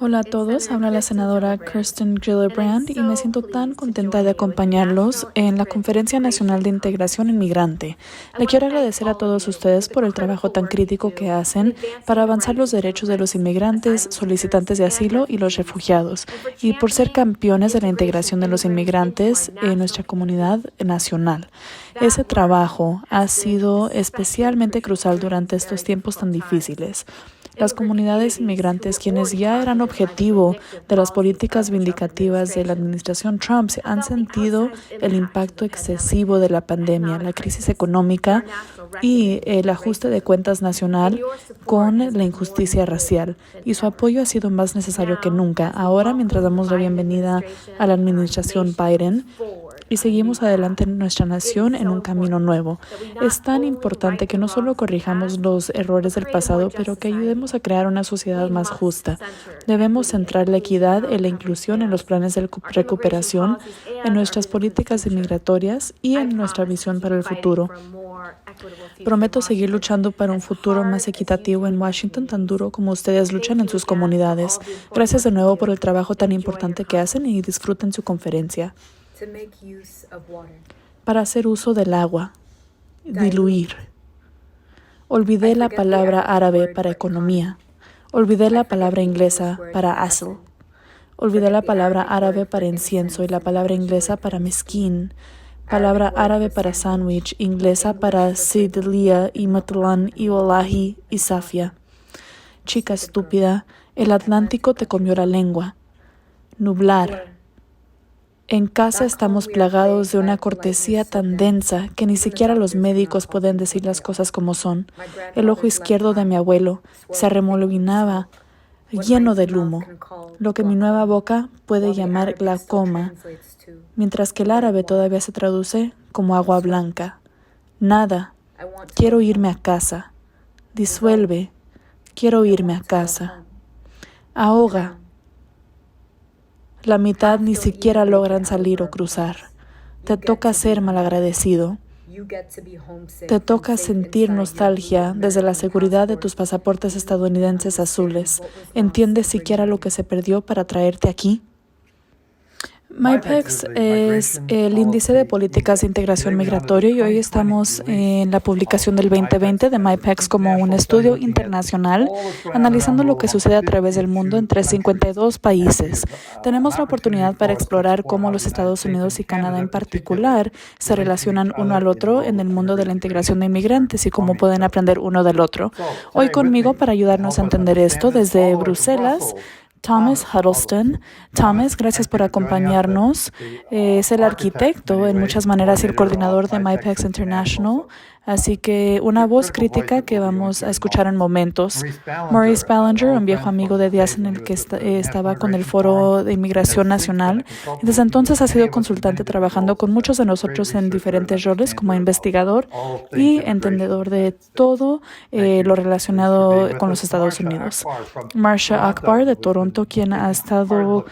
Hola a todos, habla la senadora Kirsten Gillibrand y me siento tan contenta de acompañarlos en la Conferencia Nacional de Integración Inmigrante. Le quiero agradecer a todos ustedes por el trabajo tan crítico que hacen para avanzar los derechos de los inmigrantes, solicitantes de asilo y los refugiados, y por ser campeones de la integración de los inmigrantes en nuestra comunidad nacional. Ese trabajo ha sido especialmente crucial durante estos tiempos tan difíciles. Las comunidades inmigrantes, quienes ya eran objetivo de las políticas vindicativas de la administración Trump, han sentido el impacto excesivo de la pandemia, la crisis económica y el ajuste de cuentas nacional con la injusticia racial. Y su apoyo ha sido más necesario que nunca. Ahora, mientras damos la bienvenida a la administración Biden, y seguimos adelante en nuestra nación en un camino nuevo. Es tan importante que no solo corrijamos los errores del pasado, pero que ayudemos a crear una sociedad más justa. Debemos centrar la equidad y la inclusión en los planes de recuperación, en nuestras políticas migratorias y en nuestra visión para el futuro. Prometo seguir luchando para un futuro más equitativo en Washington, tan duro como ustedes luchan en sus comunidades. Gracias de nuevo por el trabajo tan importante que hacen y disfruten su conferencia. Para hacer uso del agua, diluir. Olvidé la palabra árabe para economía. Olvidé la palabra inglesa para asl. Olvidé la palabra árabe para incienso y la palabra inglesa para mezquín. Palabra árabe para sándwich, inglesa para sidlia y matlan y wallahi y safia. Chica estúpida, el Atlántico te comió la lengua. Nublar. En casa estamos plagados de una cortesía tan densa que ni siquiera los médicos pueden decir las cosas como son. El ojo izquierdo de mi abuelo se arremolinaba lleno del humo, lo que mi nueva boca puede llamar glaucoma, mientras que el árabe todavía se traduce como agua blanca. Nada. Quiero irme a casa. Disuelve. Quiero irme a casa. Ahoga. La mitad ni siquiera logran salir o cruzar. Te toca ser malagradecido. Te toca sentir nostalgia desde la seguridad de tus pasaportes estadounidenses azules. ¿Entiendes siquiera lo que se perdió para traerte aquí? MyPEX es el índice de políticas de integración migratoria y hoy estamos en la publicación del 2020 de MyPEX como un estudio internacional analizando lo que sucede a través del mundo entre 52 países. Tenemos la oportunidad para explorar cómo los Estados Unidos y Canadá en particular se relacionan uno al otro en el mundo de la integración de inmigrantes y cómo pueden aprender uno del otro. Hoy conmigo para ayudarnos a entender esto desde Bruselas, Thomas Huddleston. Thomas, gracias por acompañarnos. Es el arquitecto, en muchas maneras, y el coordinador de MyPEX International. Así que una voz crítica que vamos a escuchar en momentos. Maurice Ballinger, un viejo amigo de días en el que estaba con el Foro de Inmigración Nacional. Desde entonces ha sido consultante trabajando con muchos de nosotros en diferentes roles como investigador y entendedor de todo lo relacionado con los Estados Unidos. Marsha Akbar de Toronto, quien ha estado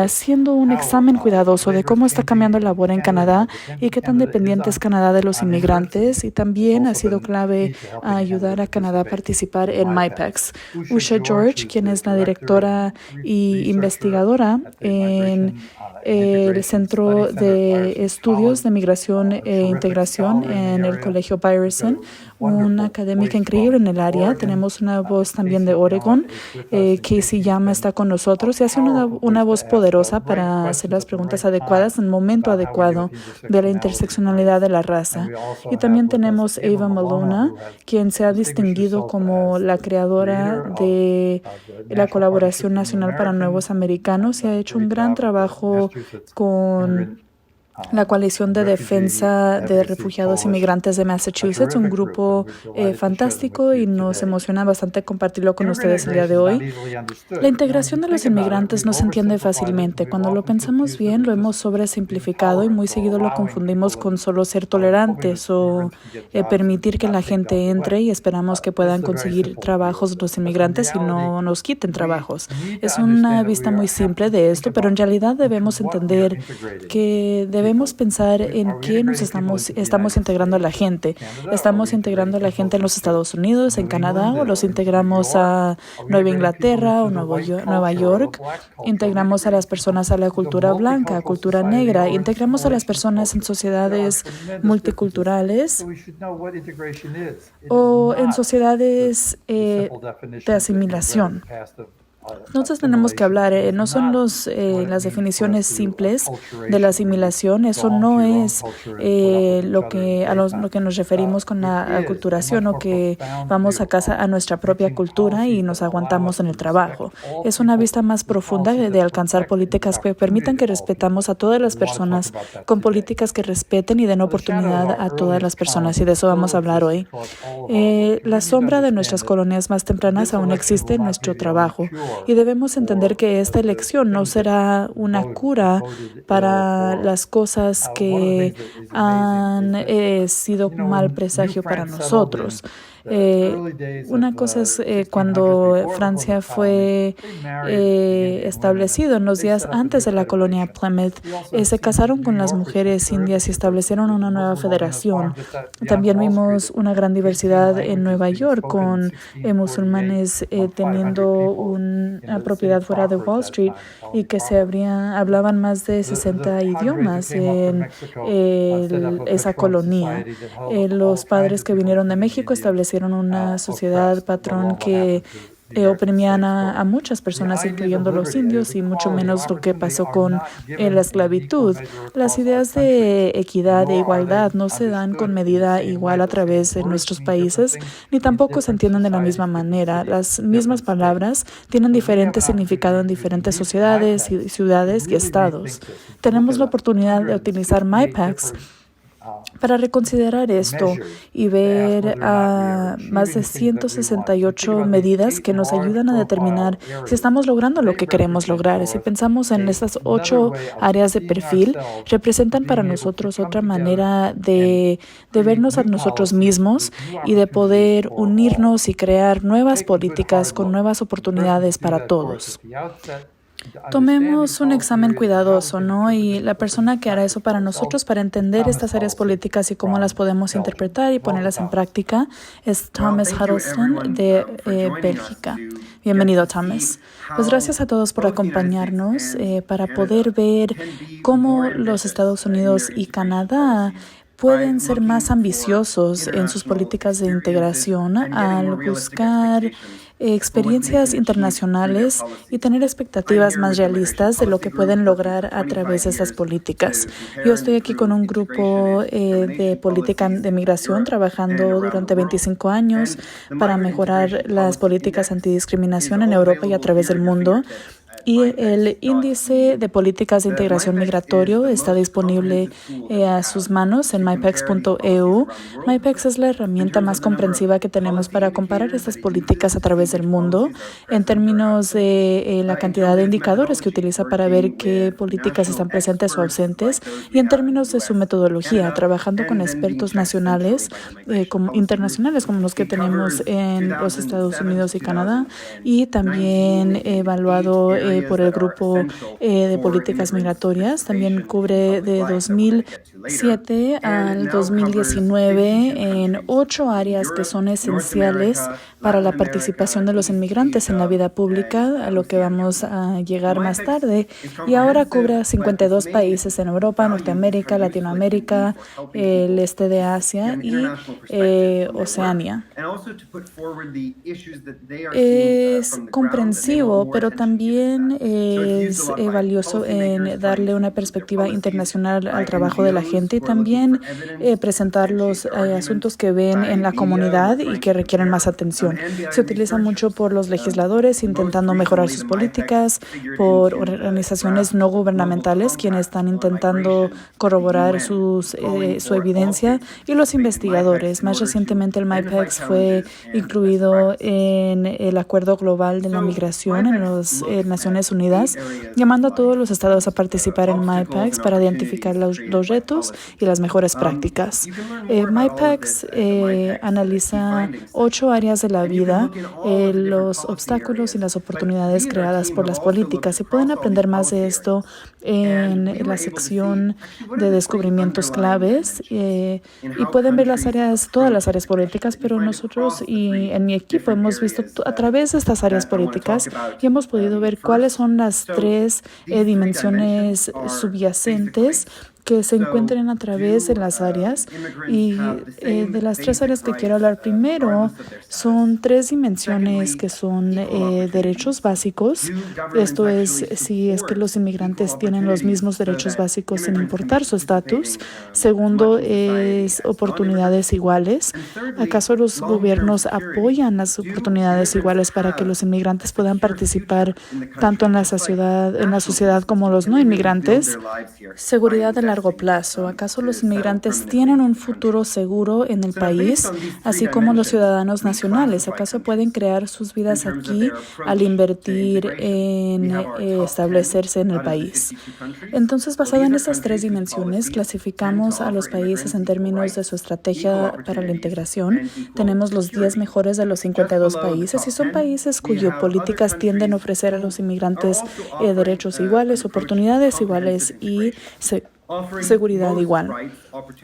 haciendo un examen cuidadoso de cómo está cambiando la labor en Canadá y qué tan dependiente es Canadá de los inmigrantes, y también ha sido clave a ayudar a Canadá a participar en MyPEX. Usha George, quien es la directora y investigadora en el Centro de Estudios de Migración e Integración en el Colegio Byerson, una académica increíble en el área. Tenemos una voz también de Oregon. Casey Yama está con nosotros y hace una voz poderosa para hacer las preguntas adecuadas en el momento adecuado de la interseccionalidad de la raza. Y también tenemos Ava Malona, quien se ha distinguido como la creadora de la Colaboración Nacional para Nuevos Americanos y ha hecho un gran trabajo con la Coalición de Defensa de Refugiados Inmigrantes de Massachusetts, un grupo fantástico, y nos emociona bastante compartirlo con ustedes el día de hoy. La integración de los inmigrantes no se entiende fácilmente. Cuando lo pensamos bien, lo hemos sobresimplificado y muy seguido lo confundimos con solo ser tolerantes o permitir que la gente entre y esperamos que puedan conseguir trabajos los inmigrantes y no nos quiten trabajos. Es una vista muy simple de esto, pero en realidad debemos entender que debemos debemos pensar en qué nos estamos integrando a la gente. ¿Estamos integrando a la gente en los Estados Unidos, en Canadá, o los integramos a Nueva Inglaterra o Nueva York? ¿Integramos a las personas a la cultura blanca, cultura negra? ¿Integramos a las personas en sociedades multiculturales o en sociedades de asimilación? Entonces tenemos que hablar, no son las definiciones simples de la asimilación, eso no es lo que nos referimos con la aculturación o que vamos a casa a nuestra propia cultura y nos aguantamos en el trabajo. Es una vista más profunda de alcanzar políticas que permitan que respetamos a todas las personas, con políticas que respeten y den oportunidad a todas las personas, y de eso vamos a hablar hoy. La sombra de nuestras colonias más tempranas aún existe en nuestro trabajo. Y debemos entender que esta elección no será una cura para las cosas que han sido un mal presagio para nosotros. Una cosa es cuando Francia fue establecido en los días antes de la colonia Plymouth, se casaron con las mujeres indias y establecieron una nueva federación. También vimos una gran diversidad en Nueva York con musulmanes teniendo una propiedad fuera de Wall Street y que hablaban más de 60 idiomas en esa colonia. Los padres que vinieron de México establecieron una sociedad patrón que oprimían a muchas personas, incluyendo los indios, y mucho menos lo que pasó con la esclavitud. Las ideas de equidad e igualdad no se dan con medida igual a través de nuestros países, ni tampoco se entienden de la misma manera. Las mismas palabras tienen diferente significado en diferentes sociedades, ciudades y estados. Tenemos la oportunidad de utilizar MyPACS para reconsiderar esto y ver más de 168 medidas que nos ayudan a determinar si estamos logrando lo que queremos lograr. Si pensamos en estas 8 áreas de perfil, representan para nosotros otra manera de vernos a nosotros mismos y de poder unirnos y crear nuevas políticas con nuevas oportunidades para todos. Tomemos un examen cuidadoso, ¿no? Y la persona que hará eso para nosotros, para entender estas áreas políticas y cómo las podemos interpretar y ponerlas en práctica, es Thomas Huddleston de Bélgica. Bienvenido, Thomas. Pues gracias a todos por acompañarnos para poder ver cómo los Estados Unidos y Canadá pueden ser más ambiciosos en sus políticas de integración al buscar experiencias internacionales y tener expectativas más realistas de lo que pueden lograr a través de estas políticas. Yo estoy aquí con un grupo de política de migración trabajando durante 25 años para mejorar las políticas antidiscriminación en Europa y a través del mundo. Y el índice de políticas de integración migratorio está disponible a sus manos en mypacs.eu. MyPACS es la herramienta más comprensiva que tenemos para comparar estas políticas a través del mundo en términos de la cantidad de indicadores que utiliza para ver qué políticas están presentes o ausentes, y en términos de su metodología, trabajando con expertos nacionales, internacionales como los que tenemos en los Estados Unidos y Canadá, y también evaluado por el grupo de políticas migratorias. También cubre de 2007 al 2019 en 8 áreas que son esenciales para la participación de los inmigrantes en la vida pública, a lo que vamos a llegar más tarde. Y ahora cubre 52 países en Europa, Norteamérica, Latinoamérica, el este de Asia y Oceanía. Es comprensivo, pero también es valioso en darle una perspectiva internacional al trabajo de la gente y también presentar los asuntos que ven en la comunidad y que requieren más atención. Se utiliza mucho por los legisladores intentando mejorar sus políticas, por organizaciones no gubernamentales quienes están intentando corroborar su evidencia, y los investigadores. Más recientemente el MyPACS fue incluido en el Acuerdo Global de la Migración en las Naciones Unidas, llamando a todos los estados a participar en MyPACS para identificar los retos y las mejores prácticas. MyPACS analiza 8 áreas de la vida, los obstáculos y las oportunidades creadas por las políticas. Y pueden aprender más de esto en la sección de descubrimientos claves y pueden ver todas las áreas políticas, pero nosotros y en mi equipo hemos visto a través de estas áreas políticas y hemos podido ver cuáles son las 3 dimensiones subyacentes que se encuentren a través de las áreas. Y de las 3 áreas que quiero hablar primero son 3 dimensiones que son derechos básicos. Esto es si es que los inmigrantes tienen los mismos derechos básicos sin importar su estatus. Segundo es oportunidades iguales. ¿Acaso los gobiernos apoyan las oportunidades iguales para que los inmigrantes puedan participar tanto en la sociedad como los no inmigrantes? Seguridad de largo plazo. ¿Acaso los inmigrantes tienen un futuro seguro en el país, así como los ciudadanos nacionales? ¿Acaso pueden crear sus vidas aquí al invertir en establecerse en el país? Entonces, basado en estas 3 dimensiones, clasificamos a los países en términos de su estrategia para la integración. Tenemos los 10 mejores de los 52 países y son países cuyas políticas tienden a ofrecer a los inmigrantes derechos iguales, oportunidades iguales y seguridad igual.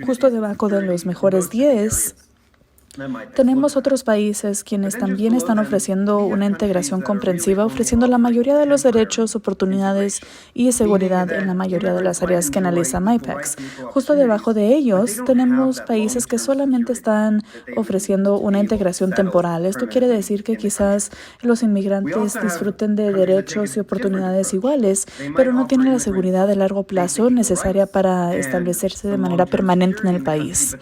Justo debajo de los mejores 10, tenemos otros países quienes también están ofreciendo una integración comprensiva, ofreciendo la mayoría de los derechos, oportunidades y seguridad en la mayoría de las áreas que analiza MyPACS. Justo debajo de ellos tenemos países que solamente están ofreciendo una integración temporal. Esto quiere decir que quizás los inmigrantes disfruten de derechos y oportunidades iguales, pero no tienen la seguridad de largo plazo necesaria para establecerse de manera permanente en el país.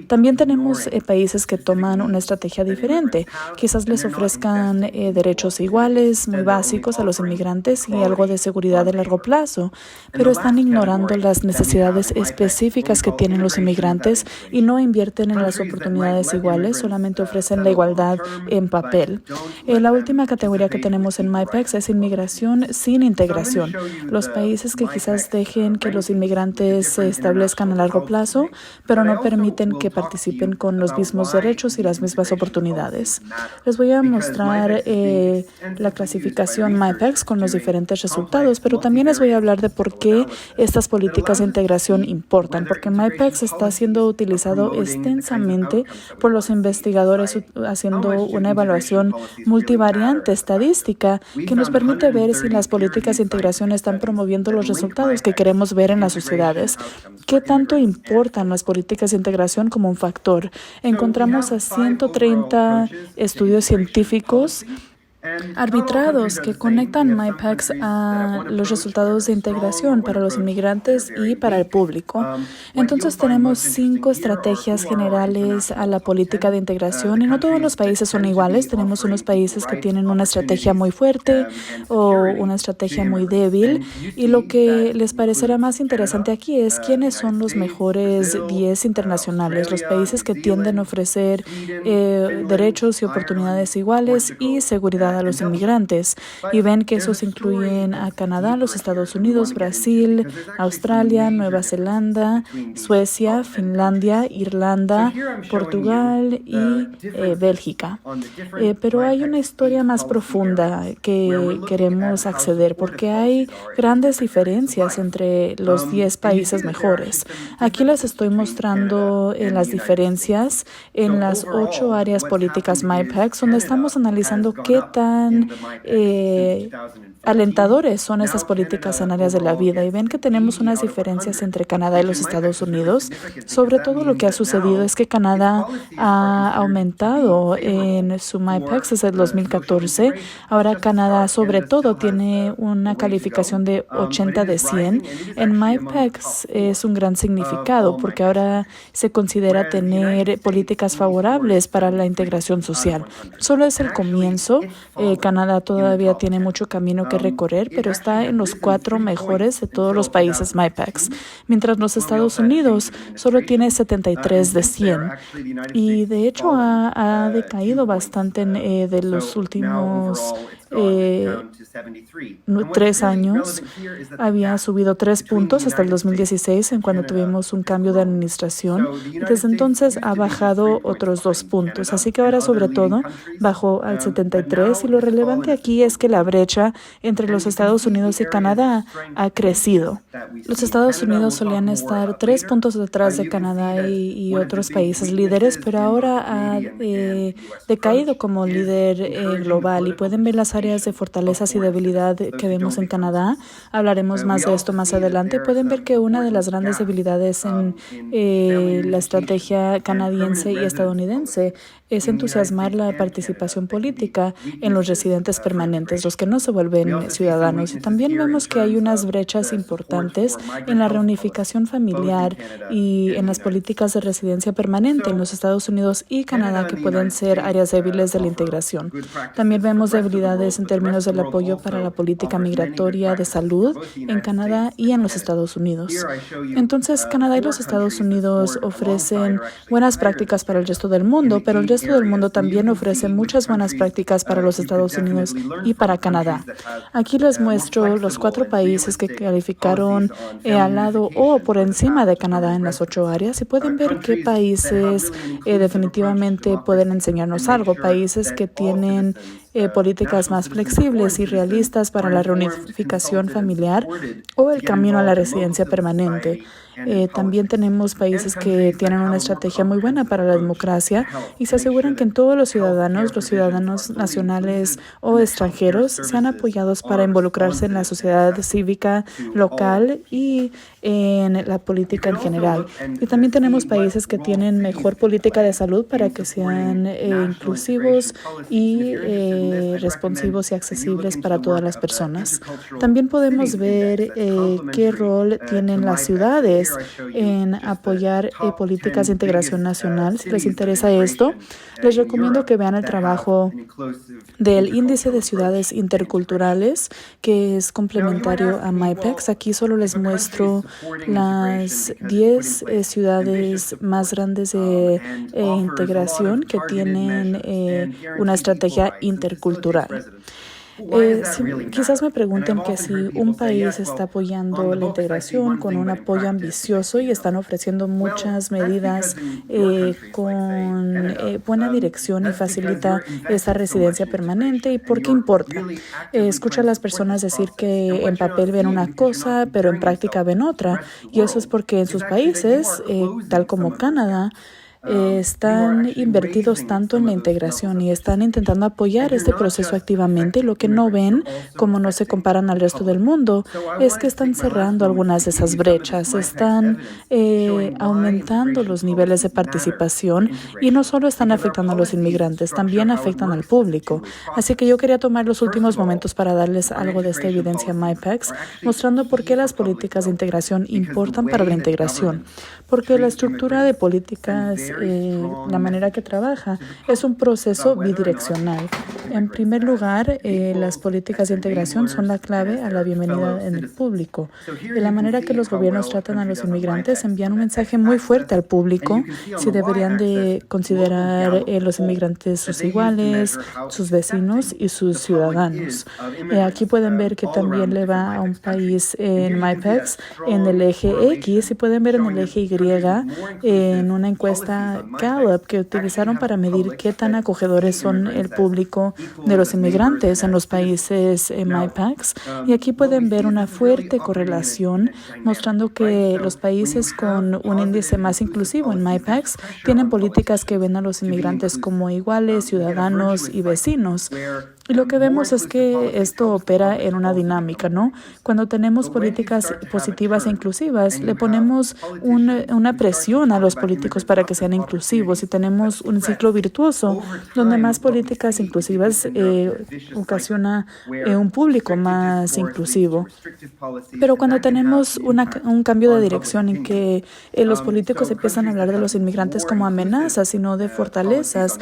También tenemos países que toman una estrategia diferente. Quizás les ofrezcan derechos iguales, muy básicos a los inmigrantes y algo de seguridad de largo plazo, pero están ignorando las necesidades específicas que tienen los inmigrantes y no invierten en las oportunidades iguales, solamente ofrecen la igualdad en papel. La última categoría que tenemos en MyPACS es inmigración sin integración. Los países que quizás dejen que los inmigrantes se establezcan a largo plazo, pero no permiten que participen con los mismos derechos y las mismas oportunidades. Les voy a mostrar la clasificación MyPACS con los diferentes resultados, pero también les voy a hablar de por qué estas políticas de integración importan, porque MyPACS está siendo utilizado extensamente por los investigadores haciendo una evaluación multivariante estadística que nos permite ver si las políticas de integración están promoviendo los resultados que queremos ver en las sociedades. ¿Qué tanto importan las políticas de integración como un factor? Encontramos a 130 estudios científicos arbitrados que conectan MyPACS a los resultados de integración para los inmigrantes y para el público. Entonces tenemos 5 estrategias generales a la política de integración y no todos los países son iguales. Tenemos unos países que tienen una estrategia muy fuerte o una estrategia muy débil y lo que les parecerá más interesante aquí es quiénes son los mejores 10 internacionales, los países que tienden a ofrecer derechos y oportunidades iguales y seguridad a los inmigrantes, y ven que esos incluyen a Canadá, los Estados Unidos, Brasil, Australia, Nueva Zelanda, Suecia, Finlandia, Irlanda, Portugal y Bélgica. Pero hay una historia más profunda que queremos acceder porque hay grandes diferencias entre los 10 países mejores. Aquí les estoy mostrando las diferencias en las 8 áreas políticas MyPACS, donde estamos analizando qué tan alentadores son estas políticas en áreas de la vida, y ven que tenemos unas diferencias entre Canadá y los Estados Unidos. Sobre todo lo que ha sucedido es que Canadá ha aumentado en su MyPACS desde el 2014. Ahora Canadá sobre todo tiene una calificación de 80 de 100. En MyPACS es un gran significado porque ahora se considera tener políticas favorables para la integración social. Solo es el comienzo. Canadá todavía tiene mucho camino que recorrer, pero está en los 4 mejores de todos los países MyPACS, mientras los Estados Unidos solo tiene 73 de 100. Y de hecho ha decaído bastante de los últimos 3 años había subido 3 puntos hasta el 2016, en cuando tuvimos un cambio de administración. Desde entonces ha bajado otros 2 puntos. Así que ahora, sobre todo, bajó al 73. Y lo relevante aquí es que la brecha entre los Estados Unidos y Canadá ha crecido. Los Estados Unidos solían estar 3 puntos detrás de Canadá y otros países líderes, pero ahora ha decaído como líder global. Y pueden ver las áreas de fortalezas y debilidad que vemos en Canadá. Hablaremos más de esto más adelante. Pueden ver que una de las grandes debilidades en la estrategia canadiense y estadounidense es entusiasmar la participación política en los residentes permanentes, los que no se vuelven ciudadanos. Y también vemos que hay unas brechas importantes en la reunificación familiar y en las políticas de residencia permanente en los Estados Unidos y Canadá, que pueden ser áreas débiles de la integración. También vemos debilidades en términos del apoyo para la política migratoria de salud en Canadá y en los Estados Unidos. Entonces, Canadá y los Estados Unidos ofrecen buenas prácticas para el resto del mundo, pero el resto del mundo también ofrece muchas buenas prácticas para los Estados Unidos y para Canadá. Aquí les muestro los 4 países que calificaron al lado o por encima de Canadá en las 8 áreas, y pueden ver qué países definitivamente pueden enseñarnos algo. Países que tienen políticas más flexibles y realistas para la reunificación familiar o el camino a la residencia permanente. También tenemos países que tienen una estrategia muy buena para la democracia y se aseguran que en todos los ciudadanos nacionales o extranjeros, sean apoyados para involucrarse en la sociedad cívica local y en la política en general. Y también tenemos países que tienen mejor política de salud para que sean inclusivos y responsivos y accesibles para todas las personas. También podemos ver qué rol tienen las ciudades en apoyar políticas de integración nacional. Si les interesa esto, les recomiendo que vean el trabajo del Índice de Ciudades Interculturales, que es complementario a MyPEX. Aquí solo les muestro las 10 ciudades más grandes de integración que tienen una estrategia intercultural. Quizás me pregunten que si un país está apoyando la integración con un apoyo ambicioso y están ofreciendo muchas medidas con buena dirección y facilita esta residencia permanente, ¿y por qué importa? Escucho a las personas decir que en papel ven una cosa, pero en práctica ven otra, y eso es porque en sus países, tal como Canadá, están invertidos tanto en la integración y están intentando apoyar este proceso activamente. Lo que no ven, como no se comparan al resto del mundo, es que están cerrando algunas de esas brechas, están aumentando los niveles de participación y no solo están afectando a los inmigrantes, también afectan al público. Así que yo quería tomar los últimos momentos para darles algo de esta evidencia MyPEX, mostrando por qué las políticas de integración importan para la integración. Porque la estructura de políticas, la manera que trabaja, es un proceso bidireccional. En primer lugar, las políticas de integración son la clave a la bienvenida en el público. De la manera que los gobiernos tratan a los inmigrantes, envían un mensaje muy fuerte al público si deberían de considerar los inmigrantes sus iguales, sus vecinos y sus ciudadanos. Aquí pueden ver que también le va a un país en MyPEX en el eje X, y pueden ver en el eje Y en una encuesta Gallup que utilizaron para medir qué tan acogedores son el público de los inmigrantes en los países MyPEX. Y aquí pueden ver una fuerte correlación mostrando que los países con un índice más inclusivo en MyPEX tienen políticas que ven a los inmigrantes como iguales, ciudadanos y vecinos. Y lo que vemos es que esto opera en una dinámica, ¿no? Cuando tenemos políticas positivas e inclusivas, le ponemos una presión a los políticos para que sean inclusivos, y tenemos un ciclo virtuoso donde más políticas inclusivas ocasiona un público más inclusivo. Pero cuando tenemos un cambio de dirección en que los políticos empiezan a hablar de los inmigrantes como amenazas y no de fortalezas,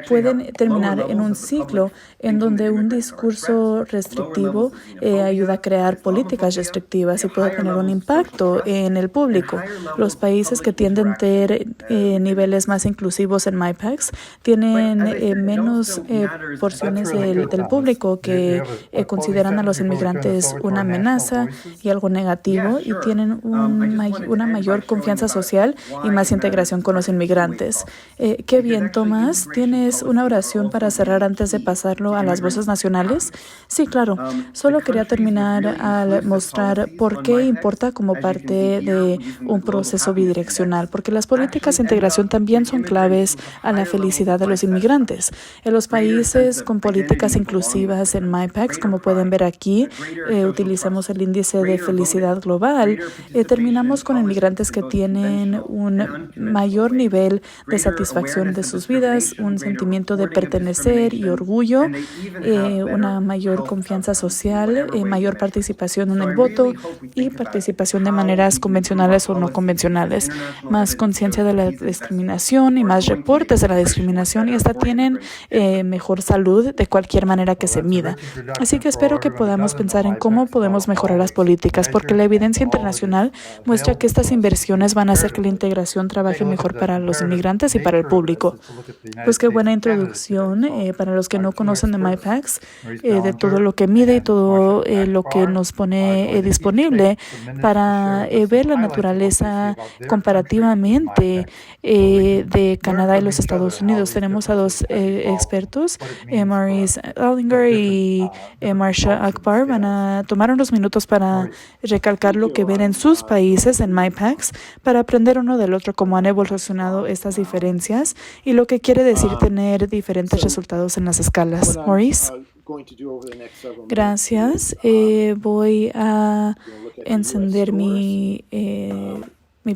pueden terminar en un ciclo en donde un discurso restrictivo ayuda a crear políticas restrictivas y puede tener un impacto en el público. Los países que tienden a tener niveles más inclusivos en MyPACs tienen menos porciones del público que consideran a los inmigrantes una amenaza y algo negativo y tienen una mayor confianza social y más integración con los inmigrantes. Qué bien, Tomás. ¿Tienes una oración para cerrar antes de pasarlo a las voces nacionales? Sí, claro. Solo quería terminar al mostrar por qué importa como parte de un proceso bidireccional, porque las políticas de integración también son claves a la felicidad de los inmigrantes. En los países con políticas inclusivas en MyPACs, como pueden ver aquí, utilizamos el índice de felicidad global. Terminamos con inmigrantes que tienen un mayor nivel de satisfacción de sus vidas, un sentimiento de pertenecer y orgullo, una mayor confianza social, mayor participación en el voto y participación de maneras convencionales o no convencionales, más conciencia de la discriminación y más reportes de la discriminación y hasta tienen mejor salud de cualquier manera que se mida. Así que espero que podamos pensar en cómo podemos mejorar las políticas, porque la evidencia internacional muestra que estas inversiones van a hacer que la integración trabaje mejor para los inmigrantes y para el público. Pues qué buena introducción para los que no conocen de MyPACs, de todo lo que mide y todo lo que nos pone disponible para ver la naturaleza comparativamente de Canadá y los Estados Unidos. Tenemos a dos expertos, Maurice Allinger y Marsha Akbar. Van a tomar unos minutos para recalcar lo que ven en sus países en MyPACs para aprender uno del otro cómo han evolucionado estas diferencias y lo que quiere decir tener diferentes resultados en las escalas. Maurice. Gracias. Voy a encender mi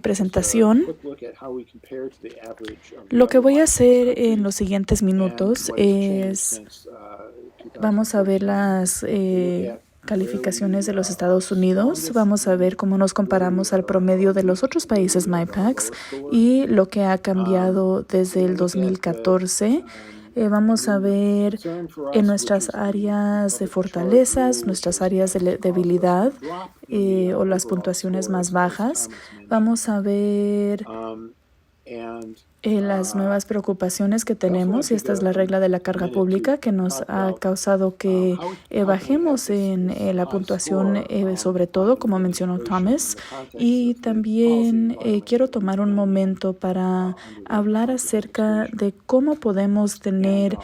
presentación. Lo que voy a hacer en los siguientes minutos es, vamos a ver las calificaciones de los Estados Unidos. Vamos a ver cómo nos comparamos al promedio de los otros países MyPACs y lo que ha cambiado desde el 2014. Vamos a ver en nuestras áreas de fortalezas, nuestras áreas de debilidad o las puntuaciones más bajas. Vamos a ver las nuevas preocupaciones que tenemos, y esta es la regla de la carga pública que nos ha causado que bajemos en la puntuación, sobre todo, como mencionó Thomas. Y también quiero tomar un momento para hablar acerca de cómo podemos tener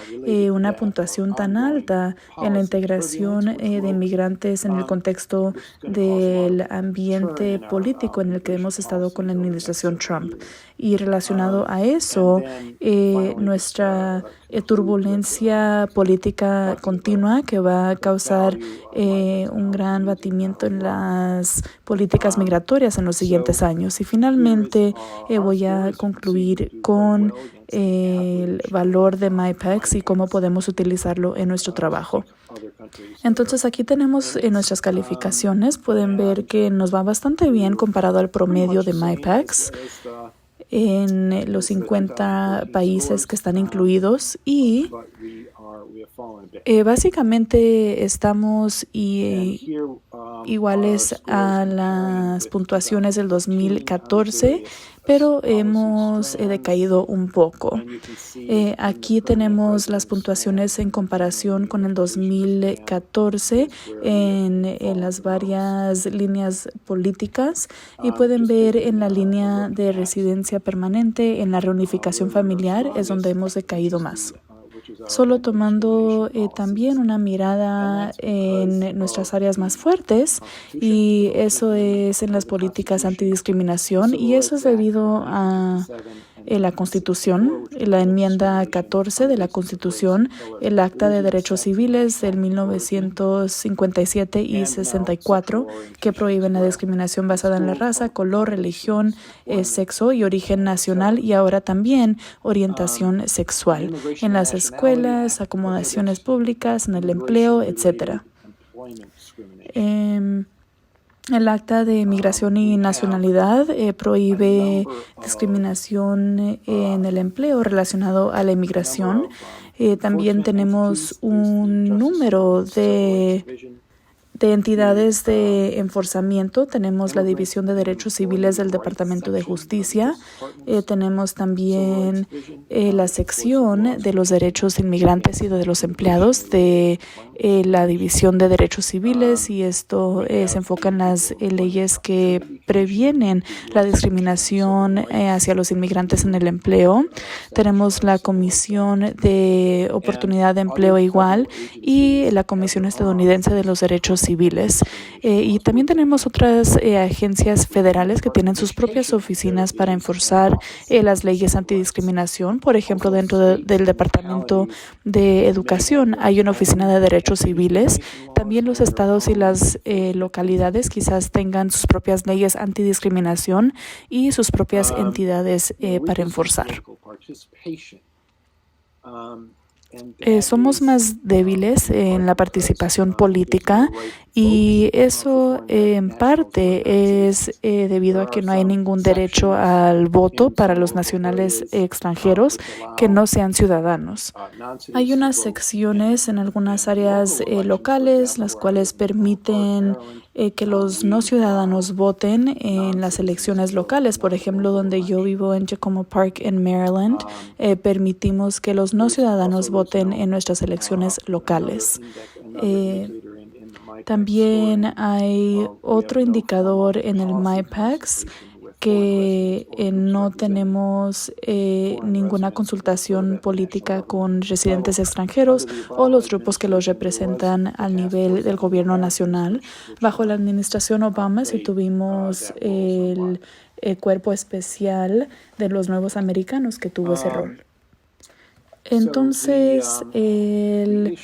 una puntuación tan alta en la integración de inmigrantes en el contexto del ambiente político en el que hemos estado con la administración Trump. Y relacionado a eso, nuestra turbulencia política continua que va a causar un gran batimiento en las políticas migratorias en los siguientes años. Y finalmente voy a concluir con el valor de MyPACs y cómo podemos utilizarlo en nuestro trabajo. Entonces aquí tenemos nuestras calificaciones. Pueden ver que nos va bastante bien comparado al promedio de MyPACs en los 50 países que están incluidos y básicamente estamos iguales a las puntuaciones del 2014, pero hemos decaído un poco. Aquí tenemos las puntuaciones en comparación con el 2014 en las varias líneas políticas y pueden ver en la línea de residencia permanente, en la reunificación familiar, es donde hemos decaído más. Solo tomando también una mirada en nuestras áreas más fuertes, y eso es en las políticas antidiscriminación, y eso es debido a la Constitución, la enmienda 14 de la Constitución, el Acta de Derechos Civiles del 1957 y 64, que prohíben la discriminación basada en la raza, color, religión, sexo y origen nacional, y ahora también orientación sexual en las escuelas, acomodaciones públicas, en el empleo, etc. El Acta de Migración y Nacionalidad prohíbe discriminación en el empleo relacionado a la inmigración. También tenemos un número de entidades de enforzamiento. Tenemos la División de Derechos Civiles del Departamento de Justicia. Tenemos también la sección de los derechos de inmigrantes y de los empleados de la División de Derechos Civiles, y esto se enfoca en las leyes que previenen la discriminación hacia los inmigrantes en el empleo. Tenemos la Comisión de Oportunidad de Empleo Igual y la Comisión Estadounidense de los Derechos Civiles. Y también tenemos otras agencias federales que tienen sus propias oficinas para enforzar las leyes antidiscriminación. Por ejemplo, dentro del Departamento de Educación hay una oficina de derechos civiles. También los estados y las localidades quizás tengan sus propias leyes antidiscriminación y sus propias entidades para enforzar. Somos más débiles en la participación política, y eso en parte es debido a que no hay ningún derecho al voto para los nacionales extranjeros que no sean ciudadanos. Hay unas secciones en algunas áreas locales las cuales permiten que los no ciudadanos voten en las elecciones locales. Por ejemplo, donde yo vivo en Tacoma Park, en Maryland, permitimos que los no ciudadanos voten en nuestras elecciones locales. También hay otro indicador en el MyPACS que no tenemos ninguna consultación política con residentes extranjeros o los grupos que los representan al nivel del gobierno nacional. Bajo la administración Obama sí tuvimos el cuerpo especial de los nuevos americanos que tuvo ese rol. Entonces, el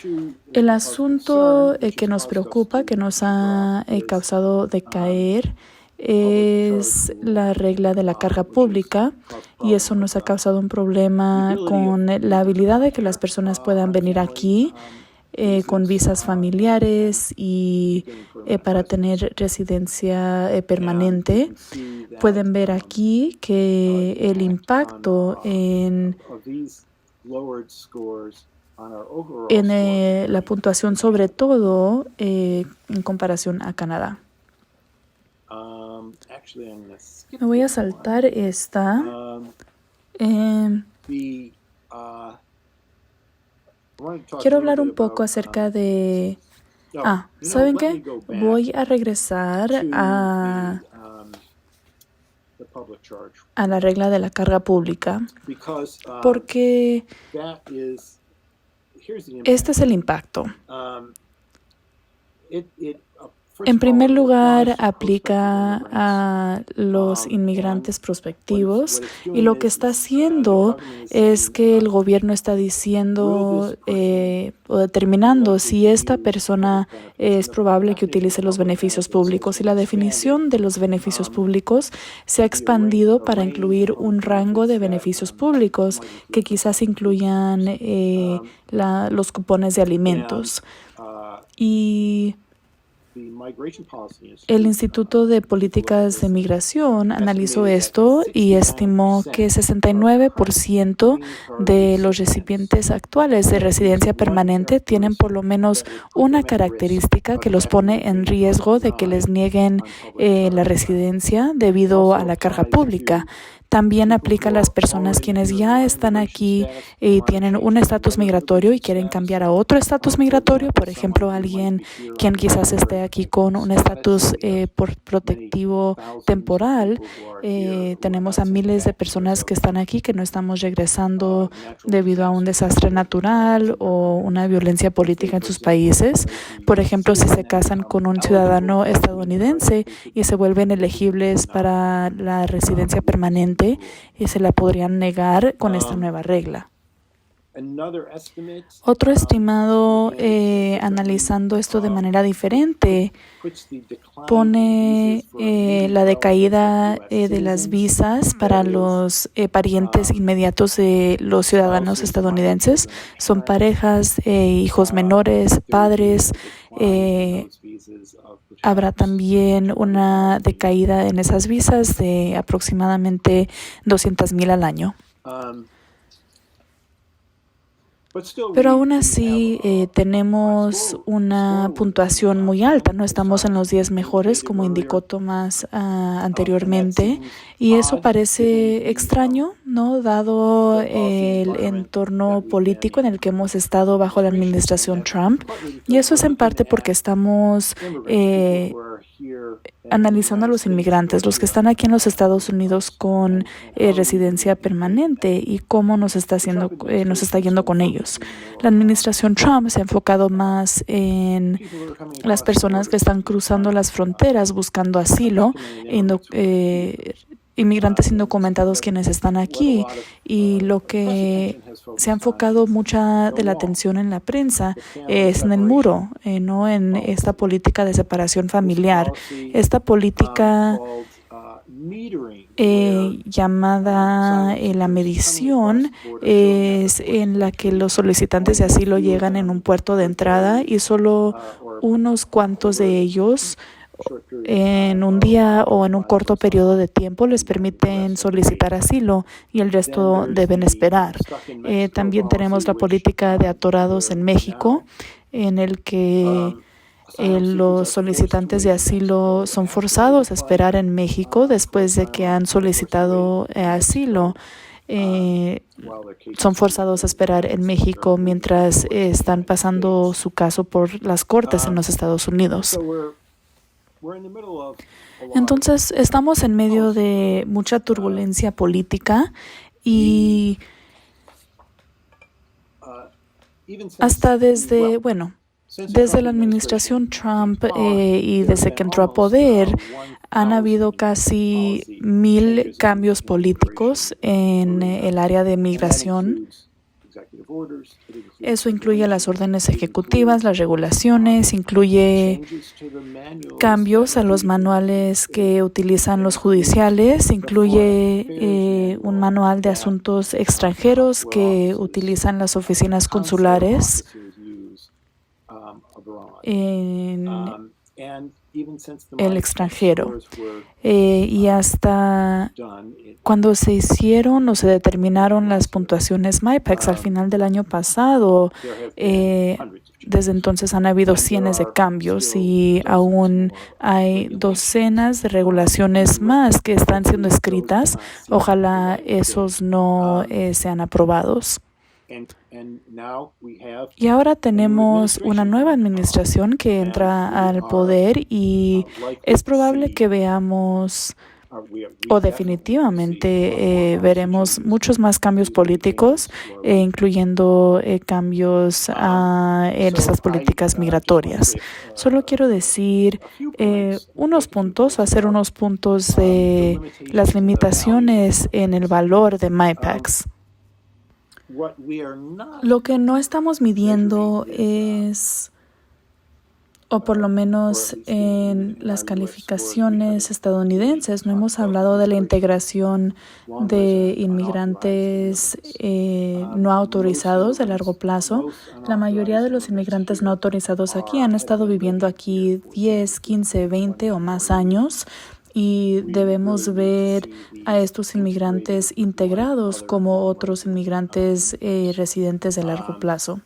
asunto que nos preocupa, que nos ha causado decaer, es la regla de la carga pública, y eso nos ha causado un problema con la habilidad de que las personas puedan venir aquí con visas familiares y para tener residencia permanente. Pueden ver aquí que el impacto en la puntuación, sobre todo en comparación a Canadá. Me voy a saltar esta. Quiero hablar un poco acerca de... ¿saben qué? Voy a regresar a la regla de la carga pública, porque este es el impacto. En primer lugar, aplica a los inmigrantes prospectivos, y lo que está haciendo es que el gobierno está diciendo o determinando si esta persona es probable que utilice los beneficios públicos, y la definición de los beneficios públicos se ha expandido para incluir un rango de beneficios públicos que quizás incluyan los cupones de alimentos. Y el Instituto de Políticas de Migración analizó esto y estimó que 69% de los recipientes actuales de residencia permanente tienen por lo menos una característica que los pone en riesgo de que les nieguen la residencia debido a la carga pública. También aplica a las personas quienes ya están aquí y tienen un estatus migratorio y quieren cambiar a otro estatus migratorio. Por ejemplo, alguien quien quizás esté aquí con un estatus protectivo temporal. Tenemos a miles de personas que están aquí que no estamos regresando debido a un desastre natural o una violencia política en sus países. Por ejemplo, si se casan con un ciudadano estadounidense y se vuelven elegibles para la residencia permanente, y se la podrían negar con esta nueva regla. Otro estimado, analizando esto de manera diferente, pone la decaída de las visas para los parientes inmediatos de los ciudadanos estadounidenses. Son parejas, hijos menores, padres. Habrá también una decaída en esas visas de aproximadamente 200,000 al año. Pero aún así tenemos una puntuación muy alta, no estamos en los 10 mejores, como indicó Tomás anteriormente, y eso parece extraño, ¿no? Dado el entorno político en el que hemos estado bajo la administración Trump, y eso es en parte porque estamos analizando a los inmigrantes, los que están aquí en los Estados Unidos con residencia permanente y cómo nos está yendo con ellos. La administración Trump se ha enfocado más en las personas que están cruzando las fronteras buscando asilo, inmigrantes indocumentados quienes están aquí, y lo que se ha enfocado mucha de la atención en la prensa es en el muro, no en esta política de separación familiar. Esta política llamada la medición es en la que los solicitantes de asilo llegan en un puerto de entrada y solo unos cuantos de ellos en un día o en un corto periodo de tiempo les permiten solicitar asilo y el resto deben esperar. También tenemos la política de atorados en México, en el que los solicitantes de asilo son forzados a esperar en México después de que han solicitado asilo. Son forzados a esperar en México mientras están pasando su caso por las cortes en los Estados Unidos. Entonces, estamos en medio de mucha turbulencia política y hasta desde la administración Trump y desde que entró a poder, han habido casi 1,000 cambios políticos en el área de migración. Eso incluye las órdenes ejecutivas, las regulaciones, incluye cambios a los manuales que utilizan los judiciales, incluye un manual de asuntos extranjeros que utilizan las oficinas consulares en el extranjero. Y hasta cuando se hicieron o se determinaron las puntuaciones MyPEX al final del año pasado, desde entonces han habido cientos de cambios y aún hay docenas de regulaciones más que están siendo escritas. Ojalá esos no sean aprobados. Y ahora tenemos una nueva administración que entra al poder y es probable que veamos o definitivamente veremos muchos más cambios políticos, incluyendo cambios a esas políticas migratorias. Solo quiero decir unos puntos de las limitaciones en el valor de MyPEX. Lo que no estamos midiendo es, o por lo menos en las calificaciones estadounidenses, no hemos hablado de la integración de inmigrantes no autorizados de largo plazo. La mayoría de los inmigrantes no autorizados aquí han estado viviendo aquí 10, 15, 20 o más años. Y debemos ver a estos inmigrantes integrados como otros inmigrantes residentes de largo plazo.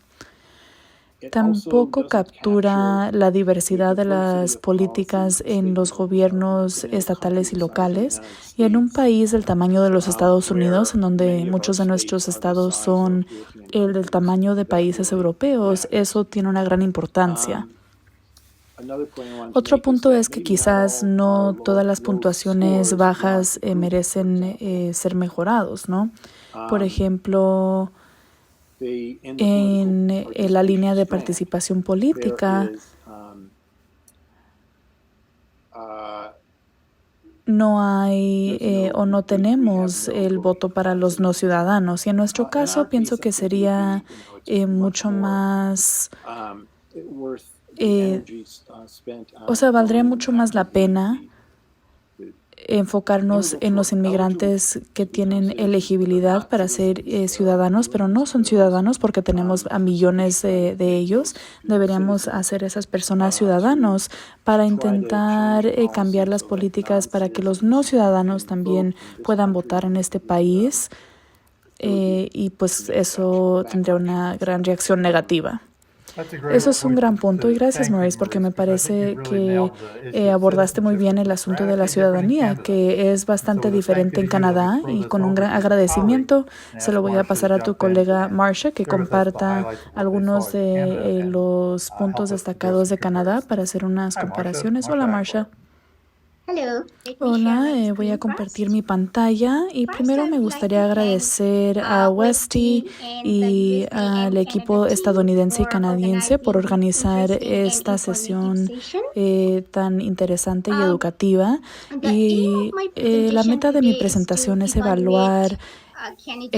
Tampoco captura la diversidad de las políticas en los gobiernos estatales y locales. Y en un país del tamaño de los Estados Unidos, en donde muchos de nuestros estados son el del tamaño de países europeos, eso tiene una gran importancia. Otro punto es que quizás no todas las puntuaciones bajas merecen ser mejorados, ¿no? Por ejemplo, en la línea de participación política, no hay o no tenemos el voto para los no ciudadanos. Y en nuestro caso, pienso que sería mucho más... valdría mucho más la pena enfocarnos en los inmigrantes que tienen elegibilidad para ser ciudadanos, pero no son ciudadanos porque tenemos a millones de ellos. Deberíamos hacer esas personas ciudadanos para intentar cambiar las políticas para que los no ciudadanos también puedan votar en este país. y pues eso tendría una gran reacción negativa. Eso es un gran punto y gracias, Maurice, porque me parece que abordaste muy bien el asunto de la ciudadanía, que es bastante diferente en Canadá y con un gran agradecimiento se lo voy a pasar a tu colega Marsha que comparta algunos de los puntos destacados de Canadá para hacer unas comparaciones. Hola, Marsha. Hola, voy a compartir mi pantalla y primero me gustaría agradecer a Westy y al equipo estadounidense y canadiense por organizar esta sesión tan interesante y educativa. Y la meta de mi presentación es evaluar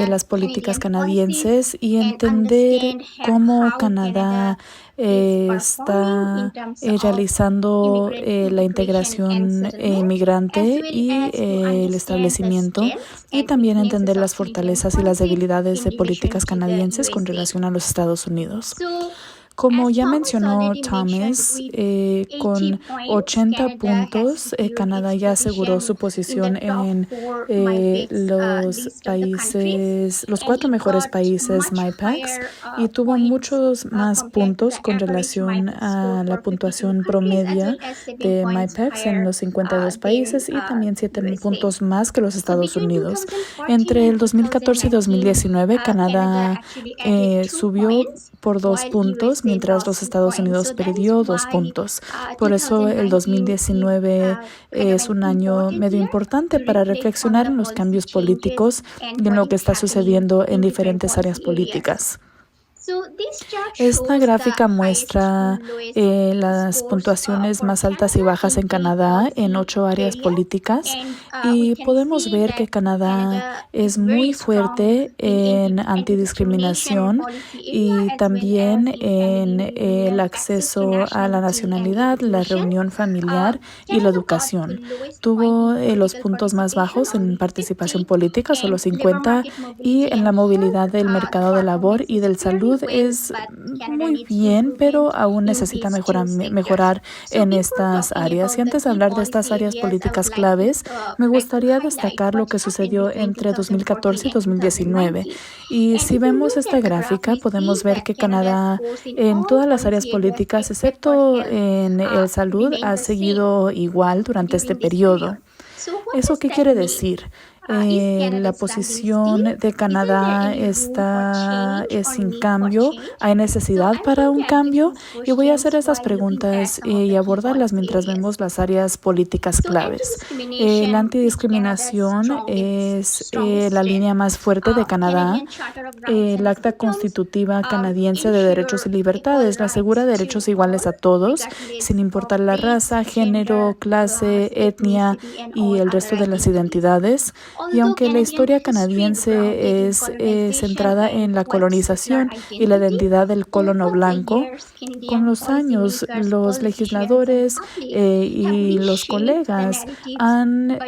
las políticas canadienses y entender cómo Canadá está realizando la integración inmigrante y el establecimiento y también entender las fortalezas y las debilidades de políticas canadienses con relación a los Estados Unidos. Como ya mencionó Thomas, con 80 puntos, Canadá ya aseguró su posición en los 4 mejores países MyPacs y tuvo muchos más puntos con relación a la puntuación promedia de MyPacs en los 52 países y también 7 puntos más que los Estados Unidos. Entre el 2014 y 2019, Canadá subió por 2 puntos, mientras los Estados Unidos perdió 2 puntos. Por eso el 2019 es un año medio importante para reflexionar en los cambios políticos y en lo que está sucediendo en diferentes áreas políticas. Esta gráfica muestra las puntuaciones más altas y bajas en Canadá en 8 áreas políticas y podemos ver que Canadá es muy fuerte en antidiscriminación y también en el acceso a la nacionalidad, la reunión familiar y la educación. Tuvo los puntos más bajos en participación política, solo 50, y en la movilidad del mercado de labor y del salud es muy bien, pero aún necesita mejorar en estas áreas. Y antes de hablar de estas áreas políticas claves, me gustaría destacar lo que sucedió entre 2014 y 2019. Y si vemos esta gráfica, podemos ver que Canadá en todas las áreas políticas, excepto en el salud, ha seguido igual durante este periodo. ¿Eso qué quiere decir? La posición de Canadá es sin cambio. ¿Hay necesidad para un cambio? Y voy a hacer estas preguntas y abordarlas mientras vemos las áreas políticas claves. La antidiscriminación es la línea más fuerte de Canadá. El Acta Constitutiva Canadiense de Derechos y Libertades le asegura derechos iguales a todos, sin importar la raza, género, clase, etnia y el resto de las identidades. Y aunque la historia canadiense es centrada en la colonización y la identidad del colono blanco, con los años los legisladores y los colegas han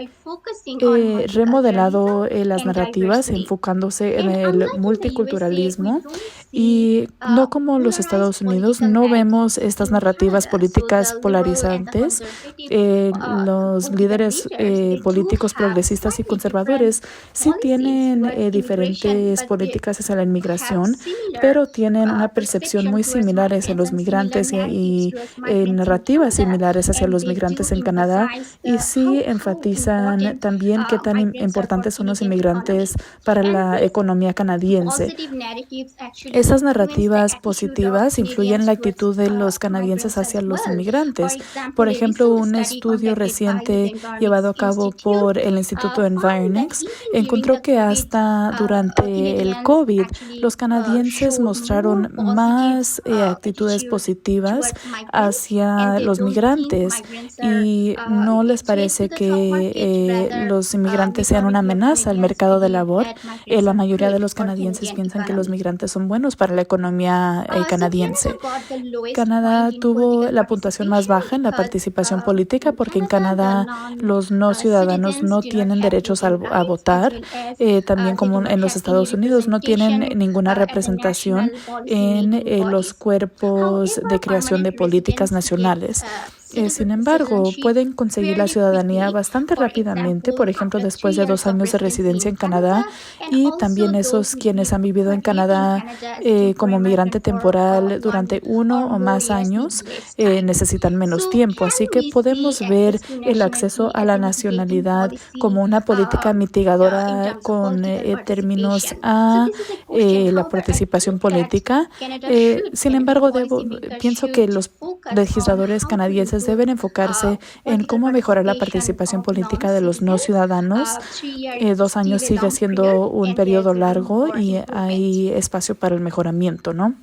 remodelado las narrativas enfocándose en el multiculturalismo y no como los Estados Unidos, no vemos estas narrativas políticas polarizantes. Los líderes políticos progresistas y conservadores sí tienen diferentes políticas hacia la inmigración, pero tienen una percepción muy similar hacia los migrantes y narrativas similares hacia los migrantes en Canadá y sí enfatizan también qué tan importantes son los inmigrantes para la economía canadiense. Esas narrativas positivas influyen en la actitud de los canadienses hacia los inmigrantes. Por ejemplo, un estudio reciente llevado a cabo por el Instituto Environics encontró que hasta durante el COVID, los canadienses mostraron más actitudes positivas hacia los migrantes y no les parece que los inmigrantes sean una amenaza al mercado de labor. La mayoría de los canadienses piensan que los migrantes son buenos para la economía canadiense. Canadá tuvo la puntuación más baja en la participación política porque en Canadá los no ciudadanos no tienen derechos a votar. También como en los Estados Unidos no tienen ninguna representación en los cuerpos de creación de políticas nacionales. Sin embargo, pueden conseguir la ciudadanía bastante rápidamente, por ejemplo, después de 2 años de residencia en Canadá, y también esos quienes han vivido en Canadá como migrante temporal durante 1 o más años necesitan menos tiempo. Así que podemos ver el acceso a la nacionalidad como una política mitigadora con términos a la participación política. Sin embargo, pienso que los legisladores canadienses deben enfocarse en cómo mejorar la participación política de los no ciudadanos. 2 años sigue siendo un periodo largo y hay espacio para el mejoramiento, ¿no?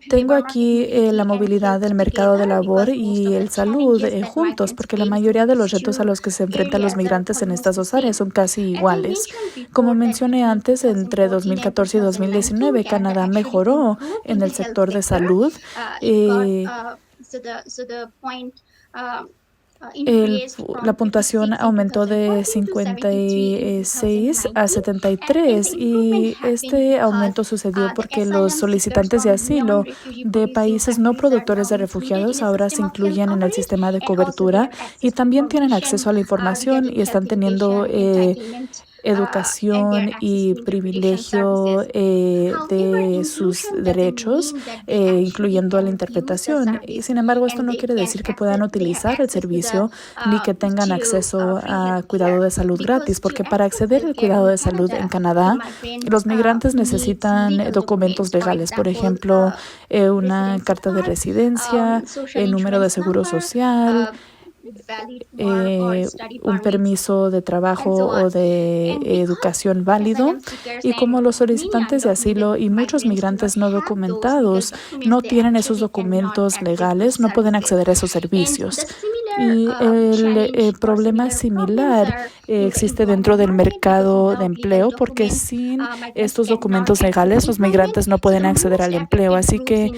Tengo aquí la movilidad del mercado de labor y el salud juntos, porque la mayoría de los retos a los que se enfrentan los migrantes en estas dos áreas son casi iguales. Como mencioné antes, entre 2014 y 2019, Canadá mejoró en el sector de salud. La puntuación aumentó de 56 a 73 y este aumento sucedió porque los solicitantes de asilo de países no productores de refugiados ahora se incluyen en el sistema de cobertura y también tienen acceso a la información y están teniendo educación y privilegio de sus derechos, incluyendo la interpretación. Y, sin embargo, esto no quiere decir que puedan utilizar el servicio ni que tengan acceso a cuidado de salud gratis, porque para acceder al cuidado de salud en Canadá, los migrantes necesitan documentos legales, por ejemplo, una carta de residencia, el número de seguro social, un permiso de trabajo o de educación válido. Y como los solicitantes de asilo y muchos migrantes no documentados no tienen esos documentos legales, no pueden acceder a esos servicios. Y el problema similar existe dentro del mercado de empleo, porque sin estos documentos legales los migrantes no pueden acceder al empleo. Así que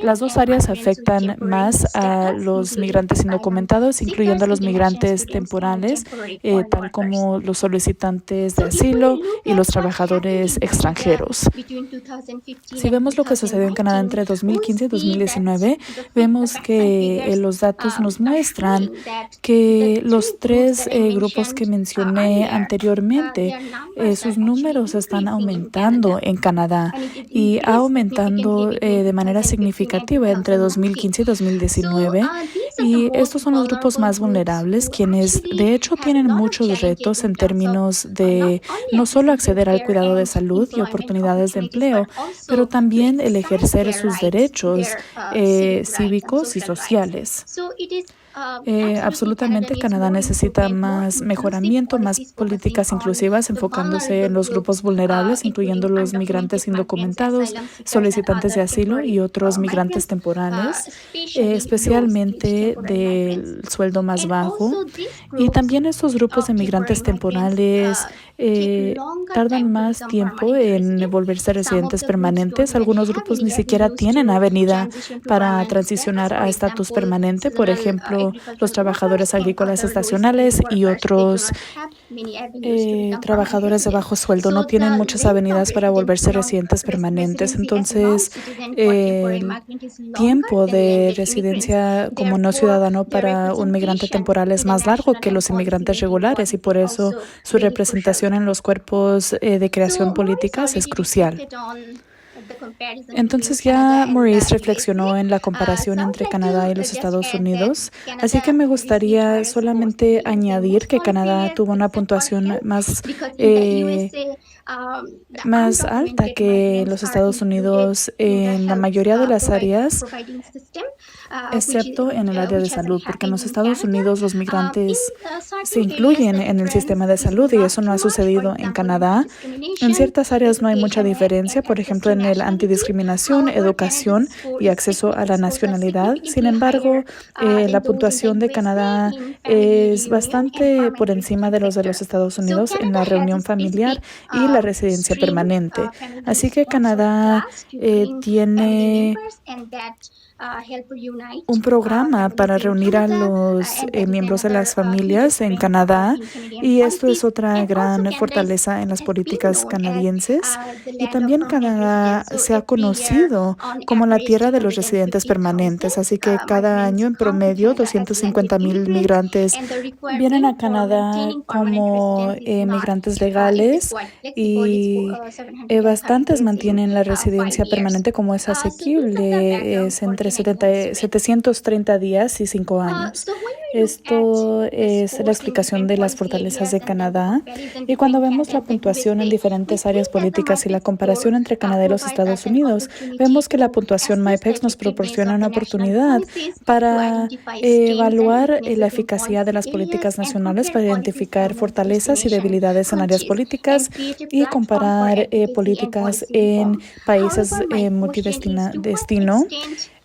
las dos áreas afectan más a los migrantes indocumentados, incluyendo a los migrantes temporales, tal como los solicitantes de asilo y los trabajadores extranjeros. Si vemos lo que sucedió en Canadá entre 2015 y 2019, vemos que los datos nos muestran que los 3 grupos que mencioné anteriormente, sus números están aumentando en Canadá y aumentando de manera significativa entre 2015 y 2019. Y estos son los grupos más vulnerables, quienes de hecho tienen muchos retos en términos de no solo acceder al cuidado de salud y oportunidades de empleo, pero también el ejercer sus derechos cívicos y sociales. Absolutamente, Canadá necesita más mejoramiento, más políticas inclusivas enfocándose en los grupos vulnerables, incluyendo los migrantes indocumentados, solicitantes de asilo y otros migrantes temporales, especialmente del sueldo más bajo. Y también estos grupos de migrantes temporales tardan más tiempo en volverse residentes permanentes. Algunos grupos ni siquiera tienen avenida para transicionar a estatus permanente, por ejemplo, los trabajadores agrícolas estacionales y otros trabajadores de bajo sueldo no tienen muchas avenidas para volverse residentes permanentes. Entonces, el tiempo de residencia como no ciudadano para un migrante temporal es más largo que los inmigrantes regulares y por eso su representación en los cuerpos de creación políticas es crucial. Entonces ya Maurice reflexionó en la comparación entre Canadá y los Estados Unidos, así que me gustaría solamente añadir que Canadá tuvo una puntuación más alta que los Estados Unidos en la mayoría de las áreas, excepto en el área de salud, porque en los Estados Unidos los migrantes se incluyen en el sistema de salud y eso no ha sucedido en Canadá. En ciertas áreas no hay mucha diferencia, por ejemplo, en el antidiscriminación, educación y acceso a la nacionalidad. Sin embargo, la puntuación de Canadá es bastante por encima de los Estados Unidos en la reunión familiar y la residencia permanente. Así que Canadá tiene un programa para reunir a los miembros de las familias en Canadá, y esto es otra gran fortaleza en las políticas canadienses. Y también Canadá se ha conocido como la tierra de los residentes permanentes, así que cada año en promedio 250,000 migrantes vienen a Canadá como migrantes legales, y bastantes mantienen la residencia permanente como es asequible, es entre 730 días y 5 años. Esto es la explicación de las fortalezas de Canadá. Y cuando vemos la puntuación en diferentes áreas políticas y la comparación entre Canadá y los Estados Unidos, vemos que la puntuación MyPEX nos proporciona una oportunidad para evaluar la eficacia de las políticas nacionales, para identificar fortalezas y debilidades en áreas políticas y comparar políticas en países multidestino,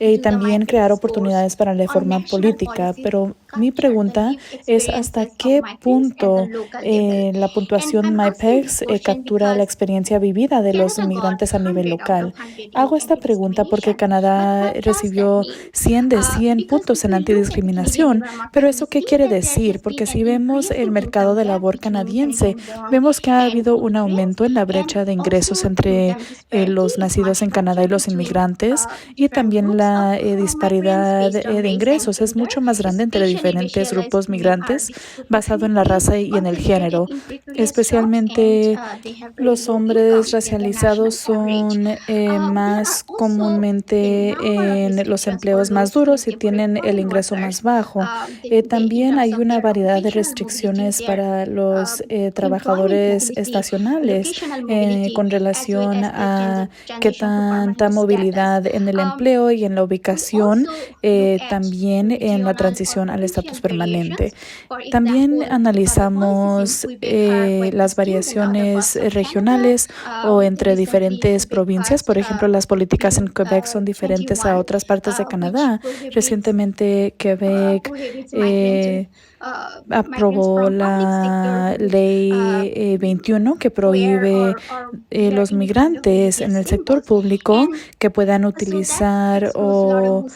y también crear oportunidades para la reforma política. Pero mi pregunta es hasta qué punto la puntuación MyPEX captura la experiencia vivida de los inmigrantes a nivel local. Hago esta pregunta porque Canadá recibió 100 de 100 puntos en antidiscriminación, pero ¿eso qué quiere decir? Porque si vemos el mercado de labor canadiense, vemos que ha habido un aumento en la brecha de ingresos entre los nacidos en Canadá y los inmigrantes, y también la disparidad de ingresos es mucho más grande entre diferentes grupos migrantes basado en la raza y en el género. Especialmente los hombres racializados son más comúnmente en los empleos más duros y tienen el ingreso más bajo. También hay una variedad de restricciones para los trabajadores estacionales con relación a qué tanta movilidad en el empleo y en la ubicación, también en la transición al estatus permanente. También analizamos las variaciones regionales o entre diferentes provincias. Por ejemplo, las políticas en Quebec son diferentes a otras partes de Canadá. Recientemente, Quebec aprobó la ley 21 que prohíbe los migrantes en el sector público que puedan utilizar o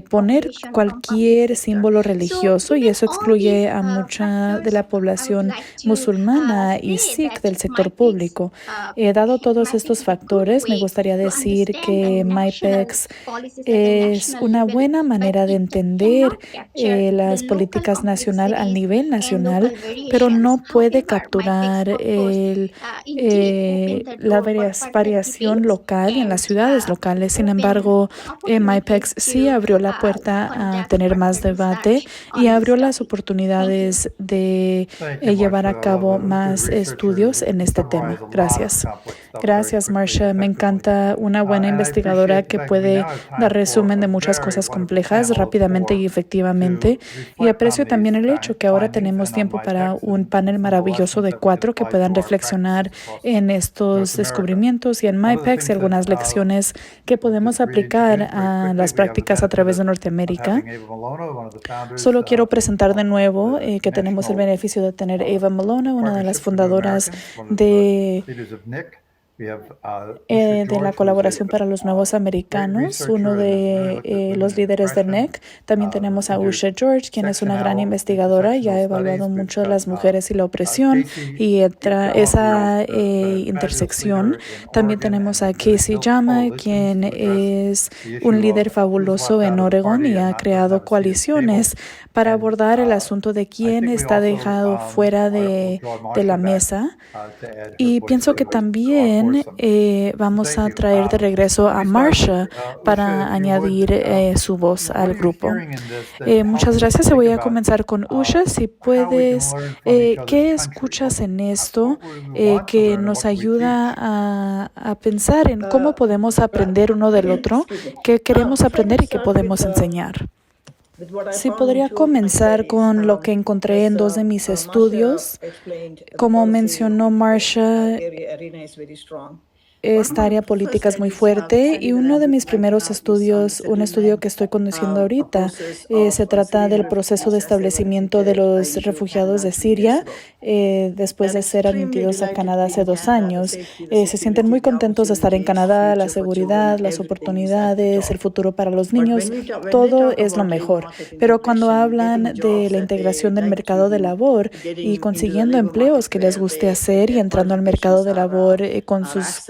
poner cualquier símbolo religioso, y eso excluye a mucha de la población musulmana y sikh del sector público. Dado todos estos factores, me gustaría decir que MyPEX es una buena manera de entender las políticas nacionales al nivel nacional, pero no puede capturar la variación local en las ciudades locales. Sin embargo, MyPEX sí abrió la puerta a tener más debate y abrió las oportunidades de llevar a cabo más estudios en este tema. Gracias. Gracias, Marsha. Me encanta una buena investigadora que puede dar resumen de muchas cosas complejas rápidamente y efectivamente. Y aprecio también el hecho que ahora tenemos tiempo para un panel maravilloso de 4 que puedan reflexionar en estos descubrimientos y en MyPEX y algunas lecciones que podemos aplicar a las prácticas a través de Norteamérica. Solo quiero presentar de nuevo que tenemos el beneficio de tener Ava Malona, una de las fundadoras de la colaboración para los nuevos americanos, uno de los líderes de NEC. También tenemos a Usha George, quien es una gran investigadora y ha evaluado mucho a las mujeres y la opresión y esa intersección. También tenemos a Casey Jama, quien es un líder fabuloso en Oregon y ha creado coaliciones para abordar el asunto de quién está dejado fuera de la mesa. Y pienso que también vamos a traer de regreso a Marsha para añadir su voz al grupo. Muchas gracias. Voy a comenzar con Usha. Si puedes, ¿qué escuchas en esto que nos ayuda a pensar en cómo podemos aprender uno del otro, qué queremos aprender y qué podemos enseñar? Sí, podría comenzar con lo que encontré en 2 de mis estudios. Como mencionó Marsha, esta área política es muy fuerte y uno de mis primeros estudios, un estudio que estoy conduciendo ahorita, se trata del proceso de establecimiento de los refugiados de Siria después de ser admitidos a Canadá hace 2 años. Se sienten muy contentos de estar en Canadá, la seguridad, las oportunidades, el futuro para los niños, todo es lo mejor. Pero cuando hablan de la integración del mercado de labor y consiguiendo empleos que les guste hacer y entrando al mercado de labor con sus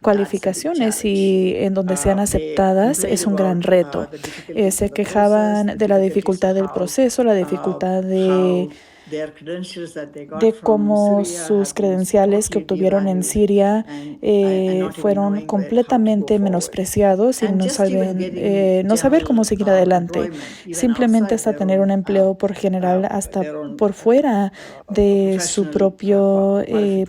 cualificaciones y en donde sean aceptadas, es un gran reto. Se quejaban de la dificultad del proceso, la dificultad de cómo sus credenciales que obtuvieron en Siria fueron completamente menospreciados y no saber cómo seguir adelante. Simplemente hasta tener un empleo por general, hasta por fuera de su propia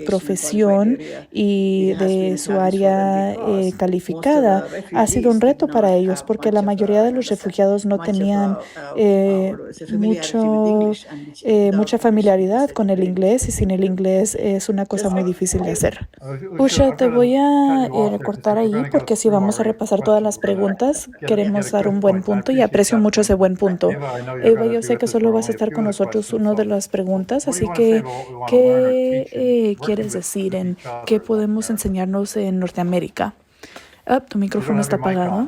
profesión y de su área calificada, ha sido un reto para ellos porque la mayoría de los refugiados no tenían mucha familiaridad con el inglés y sin el inglés es una cosa muy difícil de hacer. Usha, te voy a recortar ahí porque si vamos a repasar todas las preguntas, queremos dar un buen punto y aprecio mucho ese buen punto. Eva, yo sé que solo vas a estar con nosotros una de las preguntas, así que ¿qué quieres decir en qué podemos enseñarnos en Norteamérica? Tu micrófono está apagado.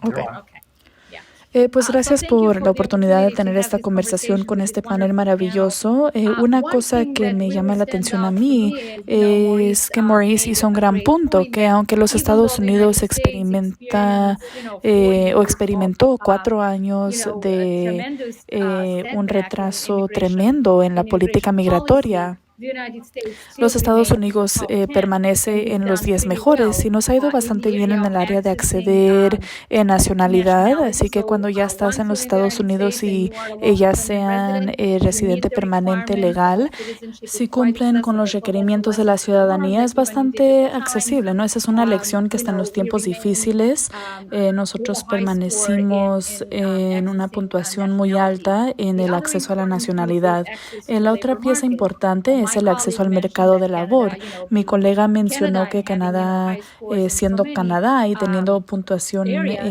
Okay. Pues gracias por la oportunidad de tener esta conversación con este panel maravilloso. Una cosa que me llama la atención a mí es que Maurice hizo un gran punto, que aunque los Estados Unidos experimentó 4 años de un retraso tremendo en la política migratoria, los Estados Unidos permanece en los 10 mejores y nos ha ido bastante bien en el área de acceder en nacionalidad. Así que cuando ya estás en los Estados Unidos y ya sean residente permanente legal, si cumplen con los requerimientos de la ciudadanía, es bastante accesible, ¿no? Esa es una lección que está en los tiempos difíciles. Nosotros permanecimos en una puntuación muy alta en el acceso a la nacionalidad. La otra pieza importante es el acceso al mercado de labor. Mi colega mencionó que Canadá, siendo Canadá y teniendo puntuación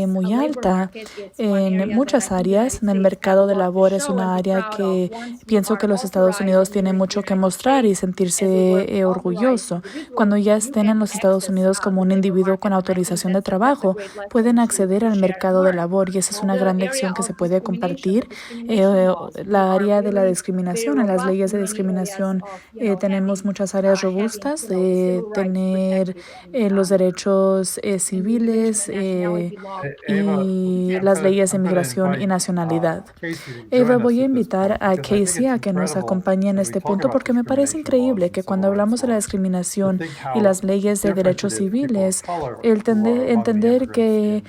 muy alta en muchas áreas, en el mercado de labor es una área que pienso que los Estados Unidos tienen mucho que mostrar y sentirse orgulloso. Cuando ya estén en los Estados Unidos como un individuo con autorización de trabajo, pueden acceder al mercado de labor y esa es una gran lección que se puede compartir. La área de la discriminación, en las leyes de discriminación, tenemos muchas áreas robustas de tener los derechos civiles y las leyes de migración y nacionalidad. Eva, voy a invitar a Casey a que nos acompañe en este punto porque me parece increíble que cuando hablamos de la discriminación y las leyes de derechos civiles, entender que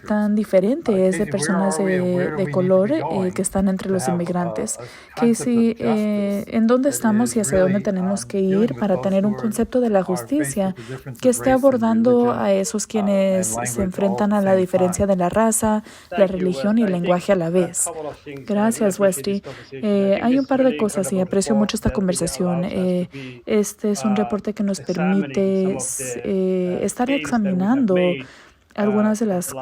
tan diferente es de personas de color que están entre los inmigrantes. Casey, ¿en dónde estamos y hacia dónde tenemos que ir para tener un concepto de la justicia que esté abordando a esos quienes se enfrentan a la diferencia de la raza, la religión y el lenguaje a la vez? Gracias, Westy. Hay un par de cosas y aprecio mucho esta conversación. Este es un reporte que nos permite estar examinando algunas de las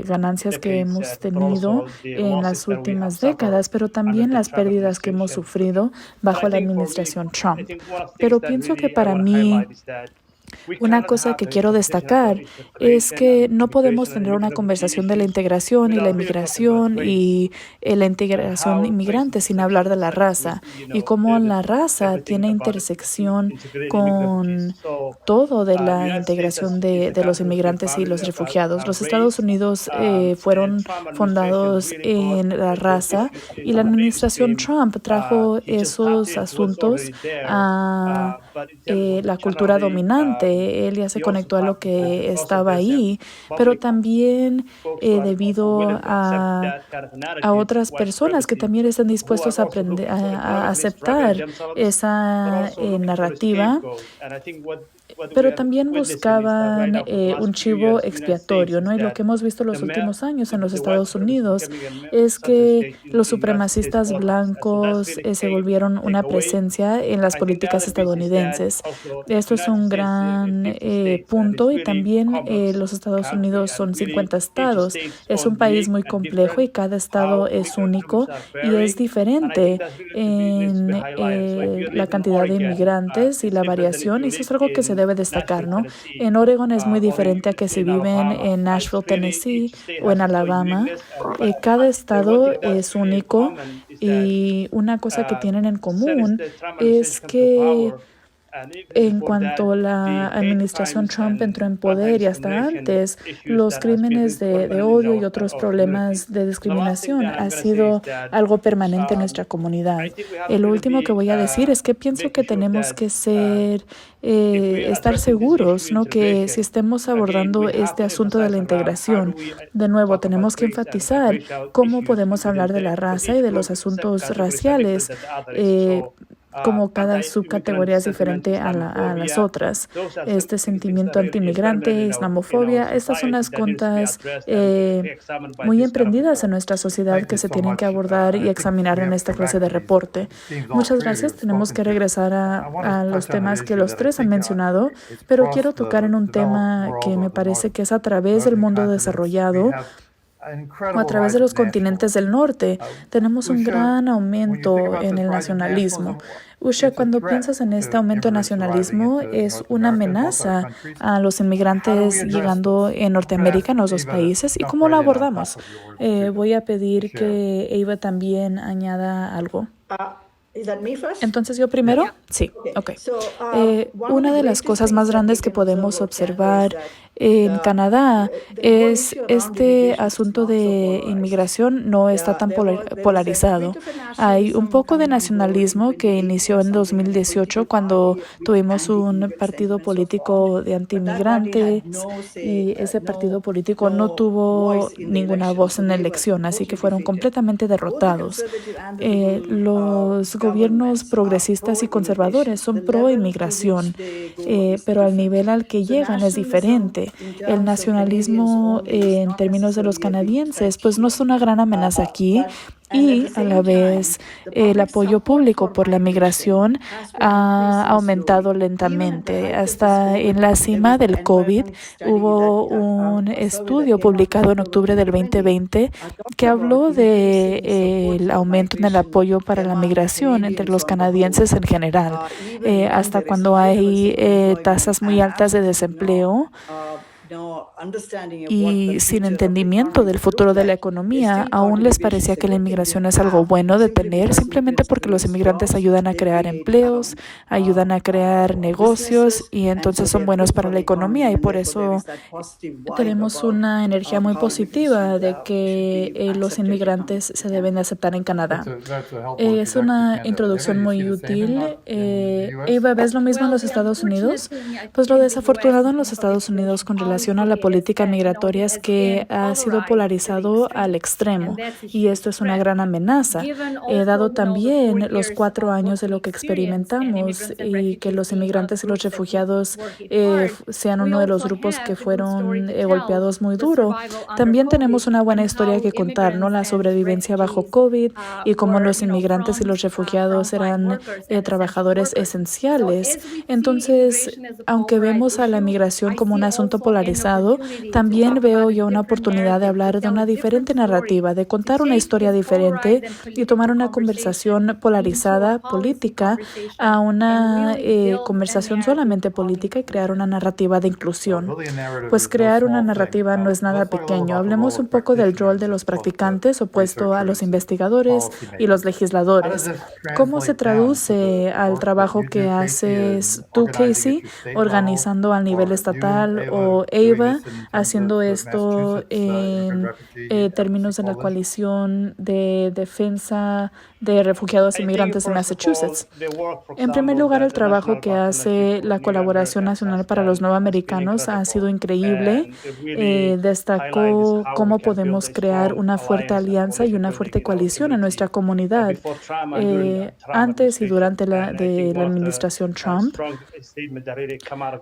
ganancias que hemos tenido en las últimas décadas, pero también las pérdidas que hemos sufrido bajo la administración Trump. Pero pienso que para mí, una cosa que quiero destacar es que no podemos tener una conversación de la integración y la inmigración y la integración inmigrante sin hablar de la raza y cómo la raza tiene intersección con todo de la integración de los inmigrantes y los refugiados. Los Estados Unidos fueron fundados en la raza y la administración Trump trajo esos asuntos a la cultura dominante. Él ya se conectó a lo que estaba ahí, pero también debido a otras personas que también están dispuestos a aceptar esa narrativa. pero también buscaban un chivo expiatorio, ¿no? Y lo que hemos visto los últimos años en los Estados Unidos es que los supremacistas blancos se volvieron una presencia en las políticas estadounidenses. Esto es un gran punto y también los Estados Unidos son 50 estados. Es un país muy complejo y cada estado es único y es diferente en la cantidad de inmigrantes y la variación. Y eso es algo que se debe destacar, ¿no? En Oregon es muy diferente a que si viven en Nashville, Tennessee o en Alabama. Cada estado es único y una cosa que tienen en común es que en cuanto la administración Trump entró en poder y hasta antes, los crímenes de odio y otros problemas de discriminación ha sido algo permanente en nuestra comunidad. Lo último que voy a decir es que pienso que tenemos que estar seguros, ¿no? Que si estemos abordando este asunto de la integración, de nuevo, tenemos que enfatizar cómo podemos hablar de la raza y de los asuntos raciales como cada subcategoría es diferente a las otras. Este sentimiento antiinmigrante, islamofobia, estas son las contas muy emprendidas en nuestra sociedad que se tienen que abordar y examinar en esta clase de reporte. Muchas gracias. Tenemos que regresar a los temas que los tres han mencionado, pero quiero tocar en un tema que me parece que es a través del mundo desarrollado o a través de los continentes del norte. Tenemos un gran aumento en el nacionalismo. Usha, cuando piensas en este aumento de nacionalismo, es una amenaza a los inmigrantes llegando en Norteamérica, en los dos países, ¿y cómo lo abordamos? Voy a pedir que Eva también añada algo. Entonces, ¿yo primero? Sí, ok. Una de las cosas más grandes que podemos observar en Canadá es este asunto de inmigración no está tan polarizado. Hay un poco de nacionalismo que inició en 2018 cuando tuvimos un partido político de antiinmigrantes y ese partido político no tuvo ninguna voz en la elección, así que fueron completamente derrotados. Los gobiernos progresistas y conservadores son pro inmigración, pero al nivel al que llegan es diferente. El nacionalismo en términos de los canadienses pues no es una gran amenaza aquí y a la vez el apoyo público por la migración ha aumentado lentamente. Hasta en la cima del COVID hubo un estudio publicado en octubre del 2020 que habló del aumento en el apoyo para la migración entre los canadienses en general. Hasta cuando hay tasas muy altas de desempleo y sin entendimiento del futuro de la economía, aún les parecía que la inmigración es algo bueno de tener simplemente porque los inmigrantes ayudan a crear empleos, ayudan a crear negocios y entonces son buenos para la economía y por eso tenemos una energía muy positiva de que los inmigrantes se deben de aceptar en Canadá. Es una introducción muy útil. Eva, ¿ves lo mismo en los Estados Unidos? Pues lo desafortunado en los Estados Unidos con relación a la política migratoria es que ha sido polarizado al extremo y esto es una gran amenaza. Dado también los 4 años de lo que experimentamos y que los inmigrantes y los refugiados sean uno de los grupos que fueron golpeados muy duro, también tenemos una buena historia que contar, ¿no? La sobrevivencia bajo COVID y cómo los inmigrantes y los refugiados eran trabajadores esenciales. Entonces, aunque vemos a la migración como un asunto polarizado, también veo yo una oportunidad de hablar de una diferente narrativa, de contar una historia diferente y tomar una conversación polarizada, política, a una conversación solamente política y crear una narrativa de inclusión. Pues crear una narrativa no es nada pequeño. Hablemos un poco del rol de los practicantes opuesto a los investigadores y los legisladores. ¿Cómo se traduce al trabajo que haces tú, Casey, organizando a nivel estatal o Ava, haciendo esto en términos de la coalición de defensa de refugiados inmigrantes de Massachusetts. En primer lugar, el trabajo que hace la Colaboración Nacional para los Nuevoamericanos ha sido increíble. Destacó cómo podemos crear una fuerte alianza y una fuerte coalición en nuestra comunidad. Antes y durante la administración Trump,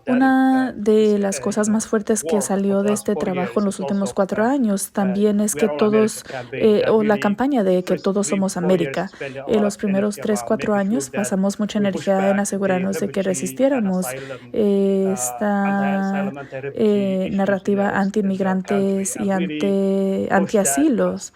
una de las cosas más fuertes que salió de este trabajo en los últimos 4 años también es que todos, o la campaña de que todos somos América. En los primeros 3-4 años pasamos mucha energía en asegurarnos de que resistiéramos esta narrativa anti-inmigrantes y anti-asilos.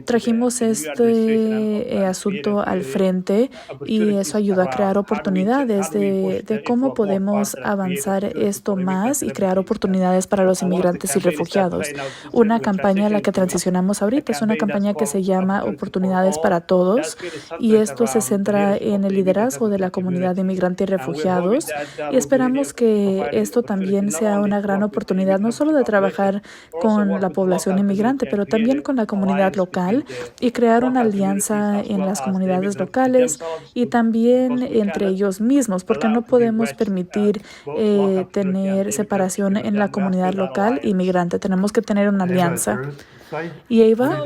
Trajimos este asunto al frente y eso ayudó a crear oportunidades de cómo podemos avanzar esto más y crear oportunidades para los inmigrantes y refugiados. Una campaña a la que transicionamos ahorita es una campaña que se llama Oportunidades para Todos, y esto se centra en el liderazgo de la comunidad de inmigrantes y refugiados, y esperamos que esto también sea una gran oportunidad no solo de trabajar con la población inmigrante, pero también con la comunidad local y crear una alianza en las comunidades locales y también entre ellos mismos, porque no podemos permitir tener separación en la comunidad local inmigrante. Tenemos que tener una alianza. Y Ava,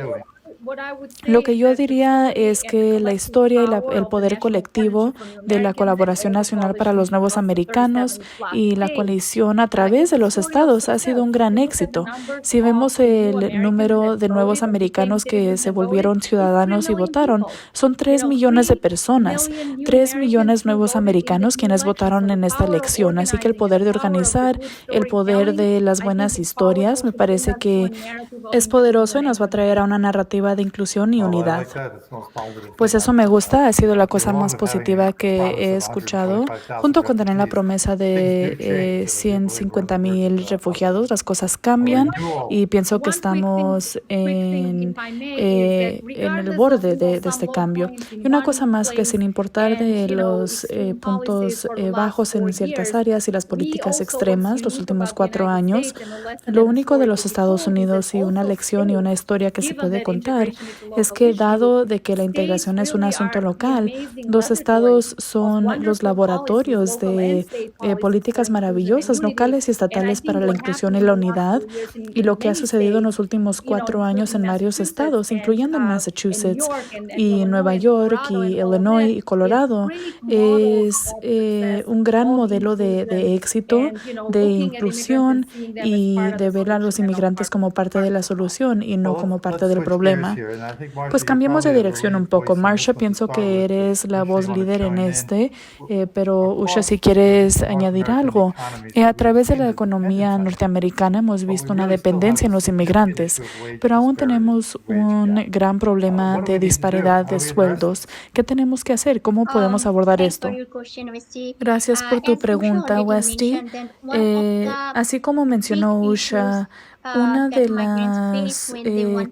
lo que yo diría es que la historia y el poder colectivo de la Colaboración Nacional para los Nuevos Americanos y la coalición a través de los estados ha sido un gran éxito. Si vemos el número de nuevos americanos que se volvieron ciudadanos y votaron, son 3 millones de personas, 3 millones nuevos americanos quienes votaron en esta elección. Así que el poder de organizar, el poder de las buenas historias, me parece que es poderoso y nos va a traer a una narrativa de inclusión y unidad. Pues eso me gusta, ha sido la cosa más positiva que he escuchado. Junto con tener la promesa de 150,000 refugiados, las cosas cambian y pienso que estamos en el borde de este cambio. Y una cosa más, que sin importar de los puntos bajos en ciertas áreas y las políticas extremas los últimos 4 años, lo único de los Estados Unidos y una lección y una historia que se puede contar es que, dado de que la integración es un asunto local, los estados son los laboratorios de políticas maravillosas locales y estatales para la inclusión y la unidad, y lo que ha sucedido en los últimos 4 años en varios estados, incluyendo en Massachusetts y Nueva York y Illinois y Colorado, es un gran modelo de éxito, de inclusión y de ver a los inmigrantes como parte de la solución y no como parte del problema. Pues cambiemos de dirección un poco. Marsha, pienso que eres la voz líder en pero Usha, si quieres añadir algo. A través de la economía norteamericana hemos visto una dependencia en los inmigrantes, pero aún tenemos un gran problema de disparidad de sueldos. ¿Qué tenemos que hacer? ¿Cómo podemos abordar esto? Gracias por tu pregunta, Westy. Así como mencionó Usha, una de las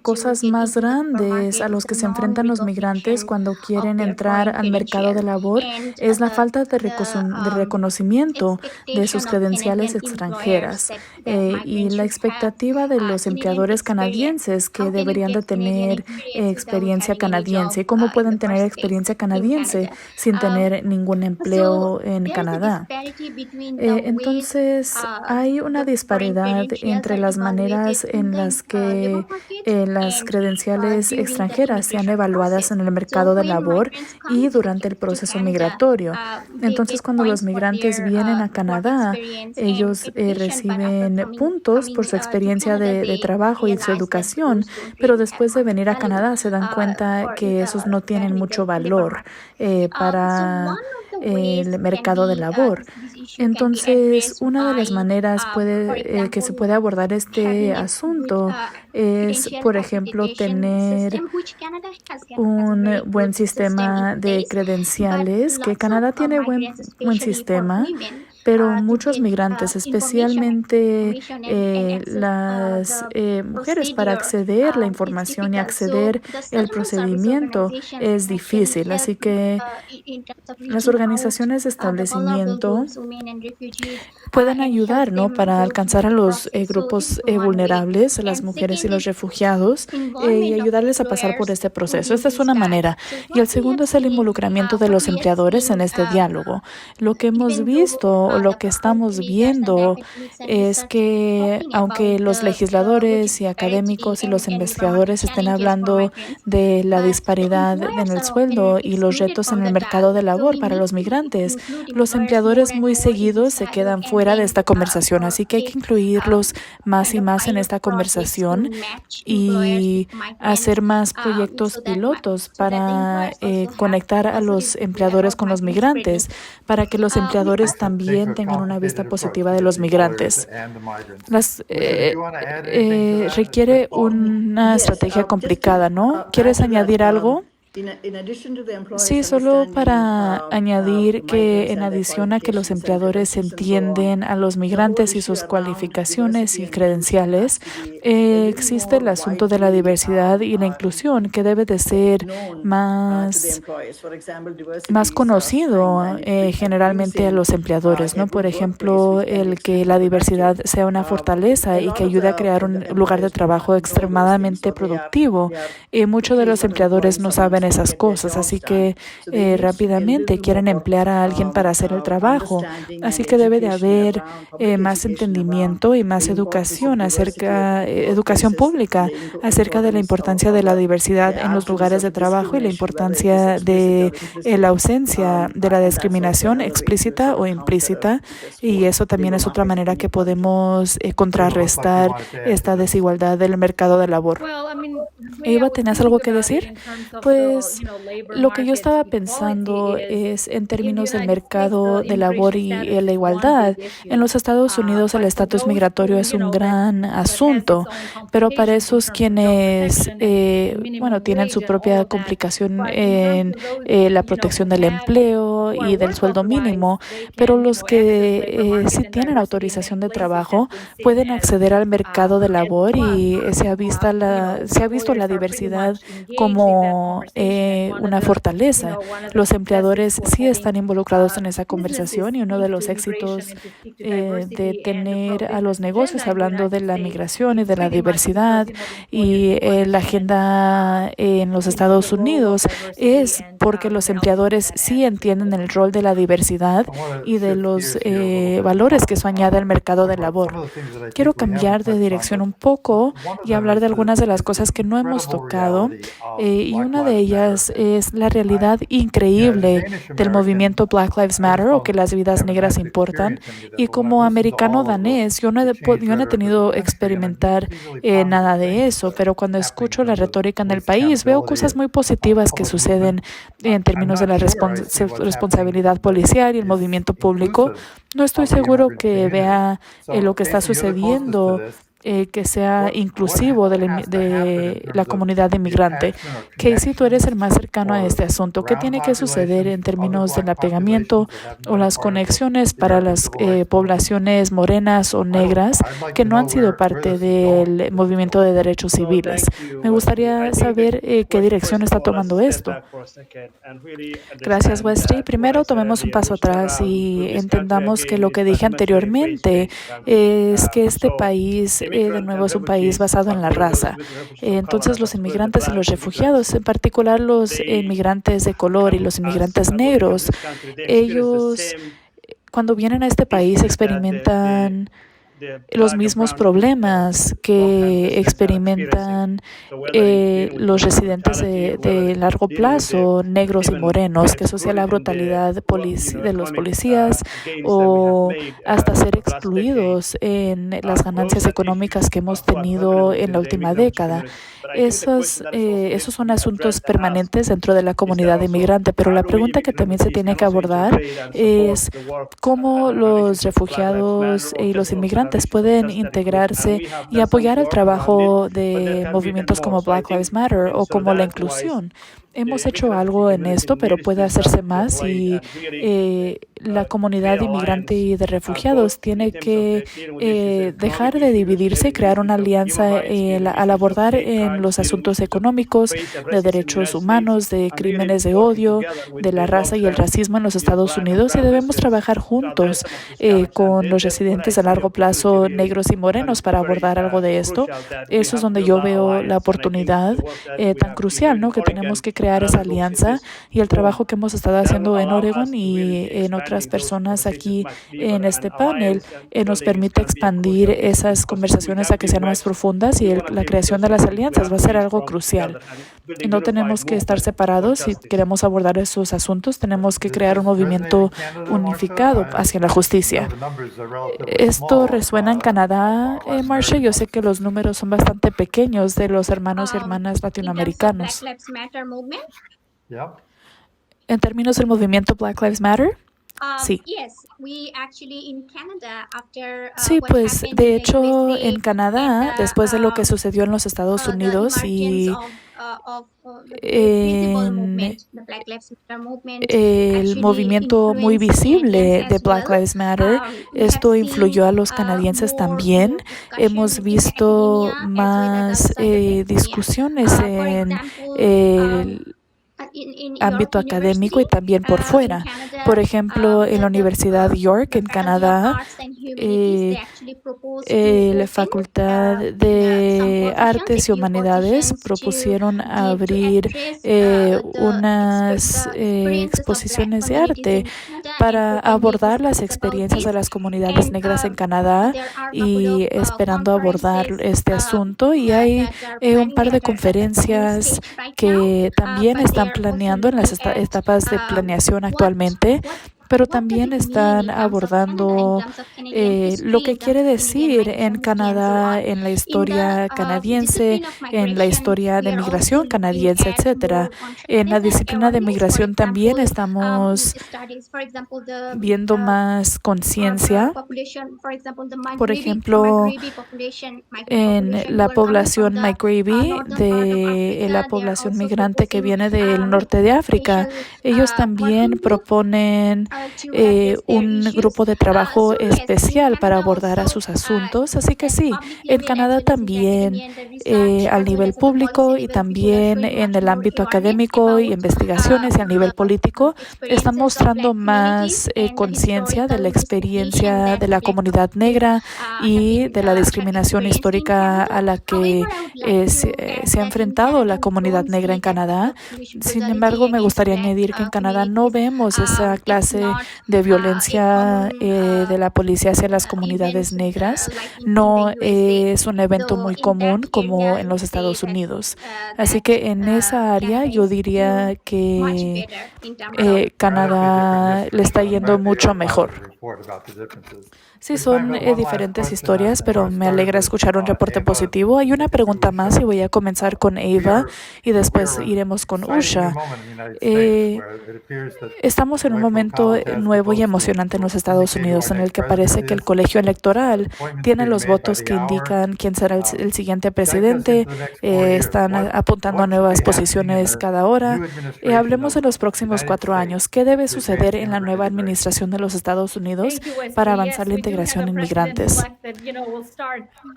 cosas más grandes a los que se enfrentan los migrantes cuando quieren entrar al mercado de labor es la falta de reconocimiento de sus credenciales extranjeras y la expectativa de los empleadores canadienses que deberían de tener experiencia canadiense. ¿Cómo pueden tener experiencia canadiense sin tener ningún empleo en Canadá? Entonces, hay una disparidad entre las maneras en las que las credenciales extranjeras sean evaluadas en el mercado de labor y durante el proceso migratorio. Entonces, cuando los migrantes vienen a Canadá, ellos reciben puntos por su experiencia de trabajo y su educación, pero después de venir a Canadá se dan cuenta que esos no tienen mucho valor para el mercado de labor. Entonces, una de las maneras que se puede abordar este asunto es, por ejemplo, tener un buen sistema de credenciales, que Canadá tiene buen sistema, pero muchos migrantes, especialmente las mujeres, para acceder a la información y acceder al procedimiento es difícil. Así que las organizaciones de establecimiento pueden ayudar, ¿no?, para alcanzar a los grupos vulnerables, a las mujeres y los refugiados, y ayudarles a pasar por este proceso. Esta es una manera. Y el segundo es el involucramiento de los empleadores en este diálogo. Lo que hemos visto, o lo que estamos viendo, es que aunque los legisladores y académicos y los investigadores estén hablando de la disparidad en el sueldo y los retos en el mercado de labor para los migrantes, los empleadores muy seguidos se quedan fuera de esta conversación. Así que hay que incluirlos más y más en esta conversación y hacer más proyectos pilotos para conectar a los empleadores con los migrantes, para que los empleadores también tengan una vista positiva de los migrantes. Requiere una estrategia complicada, ¿no? ¿Quieres añadir algo? Sí, solo para añadir que en adición a que los empleadores entienden a los migrantes y sus cualificaciones y credenciales, existe el asunto de la diversidad y la inclusión, que debe de ser más conocido generalmente a los empleadores, ¿no? Por ejemplo, el que la diversidad sea una fortaleza y que ayude a crear un lugar de trabajo extremadamente productivo. Muchos de los empleadores no saben esas cosas, así que rápidamente quieren emplear a alguien para hacer el trabajo. Así que debe de haber más entendimiento y más educación pública acerca de la importancia de la diversidad en los lugares de trabajo y la importancia de la ausencia de la discriminación explícita o implícita. Y eso también es otra manera que podemos contrarrestar esta desigualdad del mercado de labor. Eva, ¿tenías algo que decir? Pues lo que yo estaba pensando es en términos del mercado de labor y la igualdad. En los Estados Unidos el estatus migratorio es un gran asunto, pero para esos quienes tienen su propia complicación en la protección del empleo y del sueldo mínimo, pero los que sí tienen autorización de trabajo pueden acceder al mercado de labor, y se ha visto la diversidad como una fortaleza. Los empleadores sí están involucrados en esa conversación, y uno de los éxitos de tener a los negocios hablando de la migración y de la diversidad y la agenda en los Estados Unidos es porque los empleadores sí entienden el rol de la diversidad y de los valores que eso añade al mercado de labor. Quiero cambiar de dirección un poco y hablar de algunas de las cosas que no hemos tocado, y una de ellas es la realidad increíble del movimiento Black Lives Matter, o que las vidas negras importan. Y como americano danés, yo no he tenido experimentar nada de eso, pero cuando escucho la retórica en el país, veo cosas muy positivas que suceden en términos de la responsabilidad policial y el movimiento público. No estoy seguro que vea lo que está sucediendo que sea inclusivo de la comunidad inmigrante. Casey, tú eres el más cercano a este asunto. ¿Qué tiene que suceder en términos del apegamiento o las conexiones para las poblaciones morenas o negras que no han sido parte del movimiento de derechos civiles? Me gustaría saber qué dirección está tomando esto. Gracias, Wesley. Primero, tomemos un paso atrás y entendamos que lo que dije anteriormente es que este país de nuevo es un país basado en la raza. Entonces los inmigrantes y los refugiados, en particular los inmigrantes de color y los inmigrantes negros, ellos cuando vienen a este país experimentan los mismos problemas que experimentan los residentes de largo plazo, negros y morenos, que asocia la brutalidad de los policías o hasta ser excluidos en las ganancias económicas que hemos tenido en la última década. Esos son asuntos permanentes dentro de la comunidad inmigrante, pero la pregunta que también se tiene que abordar es cómo los refugiados y los inmigrantes pueden integrarse y apoyar el trabajo de movimientos como Black Lives Matter o como la inclusión. hemos hecho algo en esto, pero puede hacerse más y la comunidad inmigrante y de refugiados tiene que dejar de dividirse y crear una alianza al abordar en los asuntos económicos, de derechos humanos, de crímenes de odio, de la raza y el racismo en los Estados Unidos, y debemos trabajar juntos con los residentes a largo plazo negros y morenos para abordar algo de esto. Eso es donde yo veo la oportunidad tan crucial, ¿no? Que tenemos que crear esa alianza, y el trabajo que hemos estado haciendo en Oregon y en otras personas aquí en este panel nos permite expandir esas conversaciones a que sean más profundas, y la creación de las alianzas va a ser algo crucial. No tenemos que estar separados si queremos abordar esos asuntos. Tenemos que crear un movimiento unificado hacia la justicia. ¿Esto resuena en Canadá, Marcia? Yo sé que los números son bastante pequeños de los hermanos y hermanas latinoamericanos. En términos del movimiento Black Lives Matter, sí. Sí, pues de hecho en Canadá, después de lo que sucedió en los Estados Unidos y en el movimiento muy visible de Black Lives Matter, esto influyó a los canadienses también. Hemos visto más discusiones en el ámbito académico y también por fuera. Por ejemplo, en la Universidad York, en Canadá, la Facultad de Artes y Humanidades propusieron abrir unas exposiciones de arte para abordar las experiencias de las comunidades negras en Canadá, y esperando abordar este asunto. Y hay un par de conferencias que también están planeando en las etapas de planeación actualmente, pero también están abordando lo que quiere decir en Canadá, en la historia canadiense, en la historia de migración canadiense, etcétera. En la disciplina de migración también estamos viendo más conciencia. Por ejemplo, en la población Maghreby, de la población migrante que viene del norte de África, ellos también proponen un grupo de trabajo especial para abordar a sus asuntos. Así que sí, en Canadá también, al nivel público y también en el ámbito académico y investigaciones, y a nivel político, están mostrando más conciencia de la experiencia de la comunidad negra y de la discriminación histórica a la que se ha enfrentado la comunidad negra en Canadá. Sin embargo, me gustaría añadir que en Canadá no vemos esa clase de violencia de la policía hacia las comunidades negras. No es un evento muy común como en los Estados Unidos. Así que en esa área yo diría que Canadá le está yendo mucho mejor. Sí, son diferentes historias, pero me alegra escuchar un reporte positivo. Hay una pregunta más y voy a comenzar con Ava y después iremos con Usha. Estamos en un momento nuevo y emocionante en los Estados Unidos, en el que parece que el colegio electoral tiene los votos que indican quién será el siguiente presidente. Están apuntando a nuevas posiciones cada hora. Hablemos de los próximos 4 años. ¿Qué debe suceder en la nueva administración de los Estados Unidos para avanzar la integración de inmigrantes?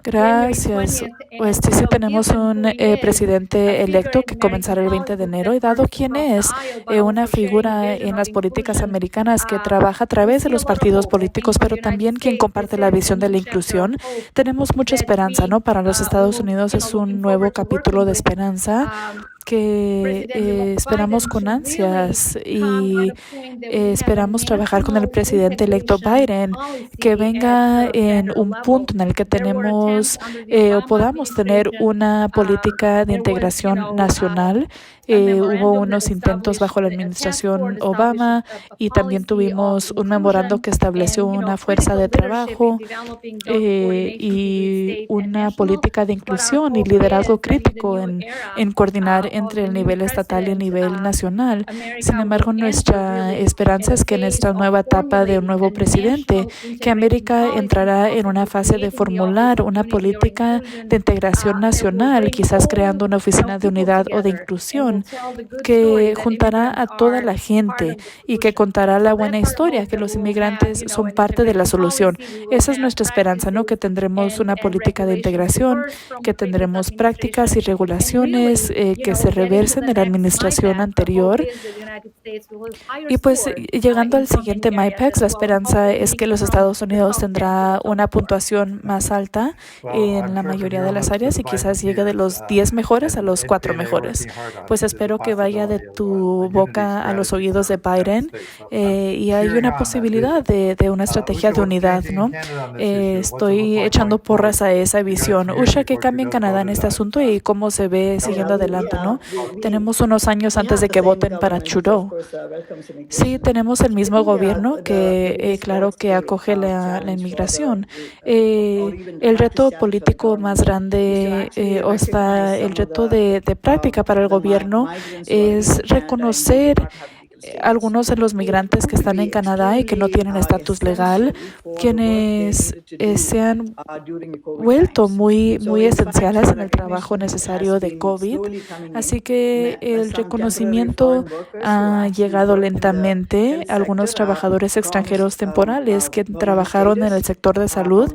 Gracias. Pues sí, tenemos un presidente electo que comenzará el 20 de enero, y dado quién es una figura en las políticas americanas que trabaja a través de los partidos políticos, pero también quien comparte la visión de la inclusión, tenemos mucha esperanza, ¿no? Para los Estados Unidos es un nuevo capítulo de esperanza que esperamos con ansias, y esperamos trabajar con el presidente electo Biden, que venga en un punto en el que tenemos o podamos tener una política de integración nacional. Hubo unos intentos bajo la administración Obama, y también tuvimos un memorando que estableció una fuerza de trabajo y una política de inclusión y liderazgo crítico en coordinar entre el nivel estatal y el nivel nacional. Sin embargo, nuestra esperanza es que en esta nueva etapa de un nuevo presidente, que América entrará en una fase de formular una política de integración nacional, quizás creando una oficina de unidad o de inclusión solución que juntará a toda la gente y que contará la buena historia, que los inmigrantes son parte de la solución. Esa es nuestra esperanza, ¿no? Que tendremos una política de integración, que tendremos prácticas y regulaciones que se reversen de la administración anterior. Y pues llegando al siguiente MyPACS, la esperanza es que los Estados Unidos tendrá una puntuación más alta en la mayoría de las áreas y quizás llegue de los 10 mejores a los 4 mejores. Pues espero que vaya de tu boca a los oídos de Biden y hay una posibilidad de una estrategia de unidad, ¿no? Estoy echando porras a esa visión. Usha, ¿qué cambia en Canadá en este asunto y cómo se ve siguiendo adelante, ¿no? Tenemos unos años antes de que voten para Trudeau. Sí, tenemos el mismo gobierno que, claro, que acoge la inmigración. El reto político más grande o hasta el reto de práctica para el gobierno es reconocer algunos de los migrantes que están en Canadá y que no tienen estatus legal, quienes se han vuelto muy esenciales en el trabajo necesario de COVID. Así que el reconocimiento ha llegado lentamente. Algunos trabajadores extranjeros temporales que trabajaron en el sector de salud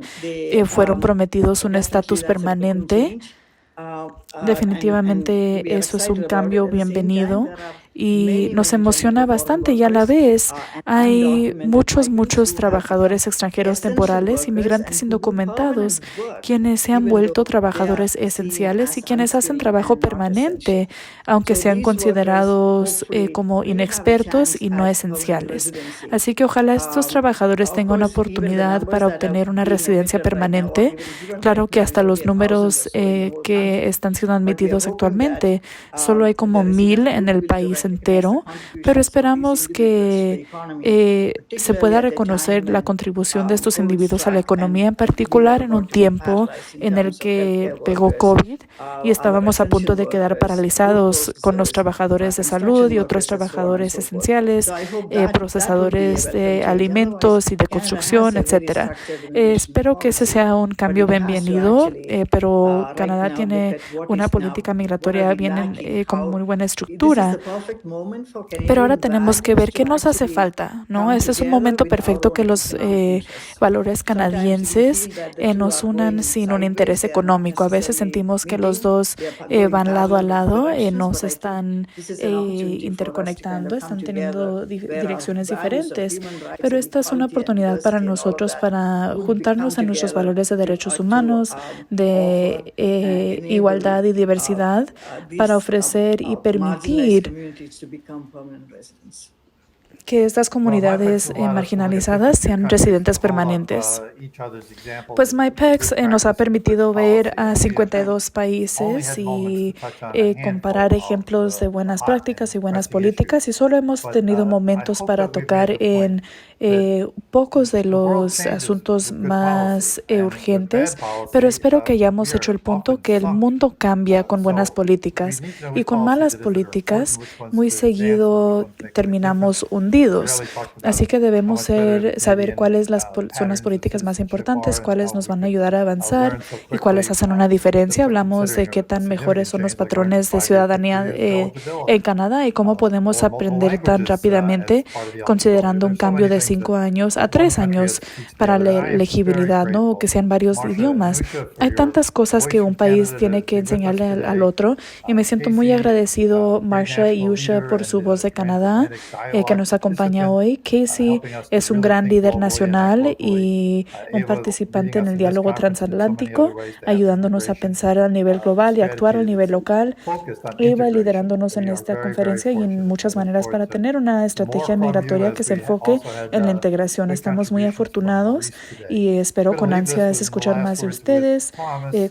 fueron prometidos un estatus permanente. Definitivamente eso es un cambio bienvenido y nos emociona bastante y a la vez hay muchos trabajadores extranjeros temporales, inmigrantes indocumentados, quienes se han vuelto trabajadores esenciales y quienes hacen trabajo permanente, aunque sean considerados como inexpertos y no esenciales. Así que ojalá estos trabajadores tengan una oportunidad para obtener una residencia permanente. Claro que hasta los números que están siendo admitidos actualmente, solo hay como 1,000 en el país entero, pero esperamos que se pueda reconocer la contribución de estos individuos a la economía, en particular en un tiempo en el que pegó COVID y estábamos a punto de quedar paralizados con los trabajadores de salud y otros trabajadores esenciales, procesadores de alimentos y de construcción, etcétera. Espero que ese sea un cambio bienvenido, pero Canadá tiene una política migratoria bien con muy buena estructura. Pero ahora tenemos que ver qué nos hace falta, ¿no? Este es un momento perfecto que los valores canadienses nos unan sin un interés económico. A veces sentimos que los dos van lado a lado, nos están interconectando, están teniendo direcciones diferentes. Pero esta es una oportunidad para nosotros para juntarnos en nuestros valores de derechos humanos, de igualdad y diversidad, para ofrecer y permitir que estas comunidades marginalizadas sean residentes permanentes. Pues MyPACS nos ha permitido ver a 52 países y comparar ejemplos de buenas prácticas y buenas políticas, y solo hemos tenido momentos para tocar en pocos de los asuntos más urgentes, pero espero que hayamos hecho el punto que el mundo cambia con buenas políticas y con malas políticas muy seguido terminamos hundidos. Así que debemos saber cuáles son las políticas más importantes, cuáles nos van a ayudar a avanzar y cuáles hacen una diferencia. Hablamos de qué tan mejores son los patrones de ciudadanía en Canadá y cómo podemos aprender tan rápidamente considerando un cambio de 5 años a 3 años para la elegibilidad, ¿no? Que sean varios idiomas. Hay tantas cosas que un país tiene que enseñarle al otro y me siento muy agradecido, Marsha y Usha, por su voz de Canadá que nos acompaña hoy. Casey es un gran líder nacional y un participante en el diálogo transatlántico, ayudándonos a pensar a nivel global y actuar a nivel local. Eva liderándonos en esta conferencia y en muchas maneras para tener una estrategia migratoria que se enfoque en la integración. Estamos muy afortunados y espero con ansias escuchar más de ustedes,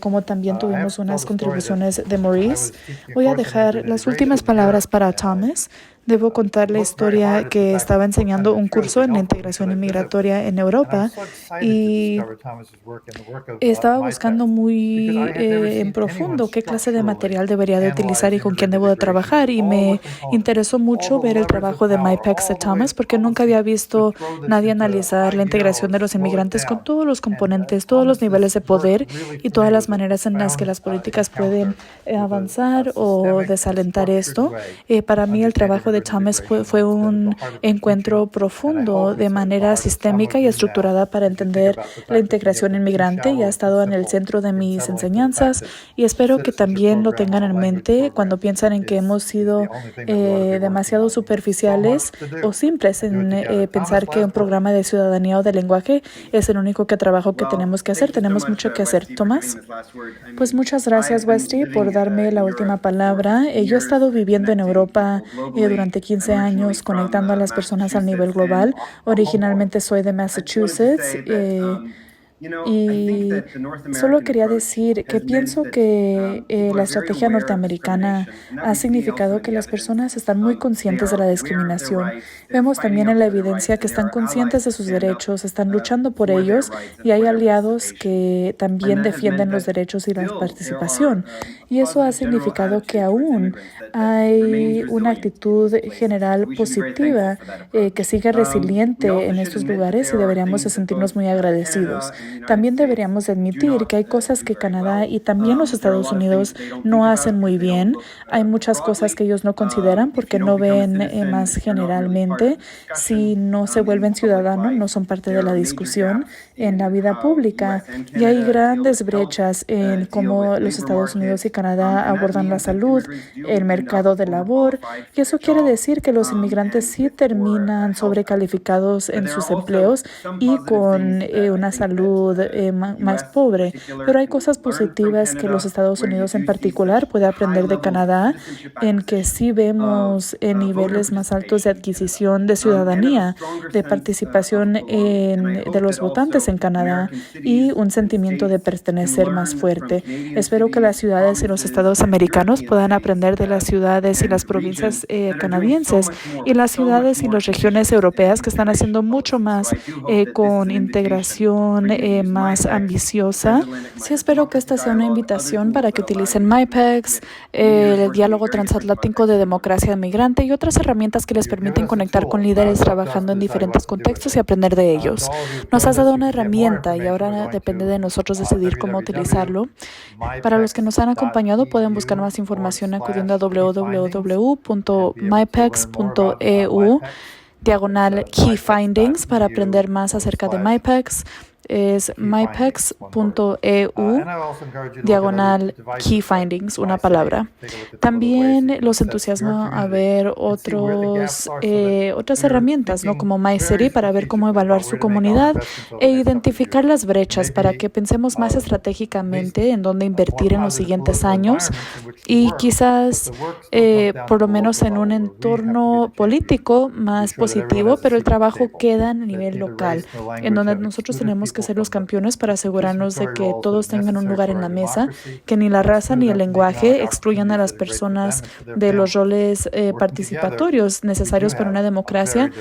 como también tuvimos unas contribuciones de Maurice. Voy a dejar las últimas palabras para Thomas. Debo contar la historia que estaba enseñando un curso en la integración inmigratoria en Europa y estaba buscando muy en profundo qué clase de material debería de utilizar y con quién debo de trabajar. Y me interesó mucho ver el trabajo de MyPax de Thomas porque nunca había visto nadie analizar la integración de los inmigrantes con todos los componentes, todos los niveles de poder y todas las maneras en las que las políticas pueden avanzar o desalentar esto. Para mí el trabajo de Thomas fue un encuentro profundo de manera sistémica y estructurada para entender la integración inmigrante y ha estado en el centro de mis enseñanzas y espero que también lo tengan en mente cuando piensan en que hemos sido demasiado superficiales o simples en pensar que un programa de ciudadanía o de lenguaje es el único trabajo que tenemos que hacer. Tenemos mucho que hacer. Tomás. Pues muchas gracias, Westy, por darme la última palabra. Yo he estado viviendo en Europa durante 15 años, conectando a las personas a nivel global. Originalmente soy de Massachusetts. Y solo quería decir que pienso que la estrategia norteamericana ha significado que las personas están muy conscientes de la discriminación. Vemos también en la evidencia que están conscientes de sus derechos, están luchando por ellos y hay aliados que también defienden los derechos y la participación. Y eso ha significado que aún hay una actitud general positiva que sigue resiliente en estos lugares y deberíamos de sentirnos muy agradecidos. También deberíamos admitir que hay cosas que Canadá y también los Estados Unidos no hacen muy bien. Hay muchas cosas que ellos no consideran porque no ven más generalmente. Si no se vuelven ciudadanos, no son parte de la discusión en la vida pública. Y hay grandes brechas en cómo los Estados Unidos y Canadá abordan la salud, el mercado de labor. Y eso quiere decir que los inmigrantes sí terminan sobrecalificados en sus empleos y con una salud más pobre, pero hay cosas positivas que los Estados Unidos en particular puede aprender de Canadá, en que sí vemos niveles más altos de adquisición de ciudadanía, de participación de los votantes en Canadá y un sentimiento de pertenecer más fuerte. Espero que las ciudades y los estados americanos puedan aprender de las ciudades y las provincias canadienses y las ciudades y las regiones europeas que están haciendo mucho más con integración más ambiciosa. Sí, espero que esta sea una invitación para que utilicen MyPax, el diálogo transatlántico de democracia migrante y otras herramientas que les permiten conectar con líderes trabajando en diferentes contextos y aprender de ellos. Nos has dado una herramienta y ahora depende de nosotros decidir cómo utilizarlo. Para los que nos han acompañado, pueden buscar más información acudiendo a www.mypax.eu/key findings para aprender más acerca de MyPax. Es mypax.eu/key findings, una palabra. También los entusiasmo a ver otras herramientas, ¿no? Como MyCity para ver cómo evaluar su comunidad e identificar las brechas para que pensemos más estratégicamente en dónde invertir en los siguientes años y quizás por lo menos en un entorno político más positivo, pero el trabajo queda a nivel local, en donde nosotros tenemos que ser los campeones para asegurarnos de que todos tengan un lugar en la mesa, que ni la raza ni el lenguaje excluyan a las personas de los roles participatorios necesarios para una democracia,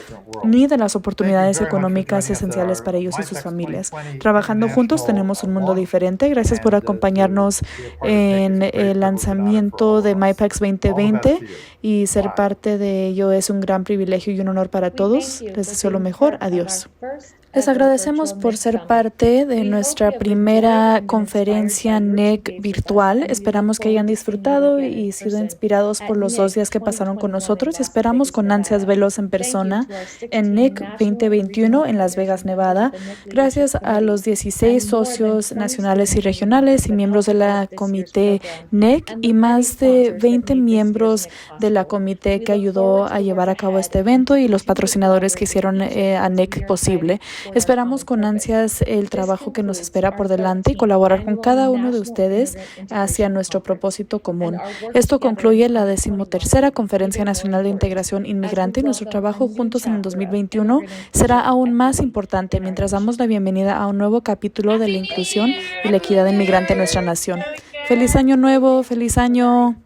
ni de las oportunidades económicas esenciales para ellos y sus familias. Trabajando juntos tenemos un mundo diferente. Gracias por acompañarnos en el lanzamiento de MyPax 2020 y ser parte de ello es un gran privilegio y un honor para todos. Les deseo lo mejor. Adiós. Les agradecemos por ser parte de nuestra primera conferencia NIC virtual. Esperamos que hayan disfrutado y sido inspirados por los 2 días que pasaron con nosotros y esperamos con ansias verlos en persona en NIC 2021 en Las Vegas, Nevada. Gracias a los 16 socios nacionales y regionales y miembros de la comité NIC y más de 20 miembros de la comité que ayudó a llevar a cabo este evento y los patrocinadores que hicieron a NIC posible. Esperamos con ansias el trabajo que nos espera por delante y colaborar con cada uno de ustedes hacia nuestro propósito común. Esto concluye la 13ª Conferencia Nacional de Integración Inmigrante y nuestro trabajo juntos en el 2021 será aún más importante mientras damos la bienvenida a un nuevo capítulo de la inclusión y la equidad inmigrante en nuestra nación. ¡Feliz año nuevo! ¡Feliz año!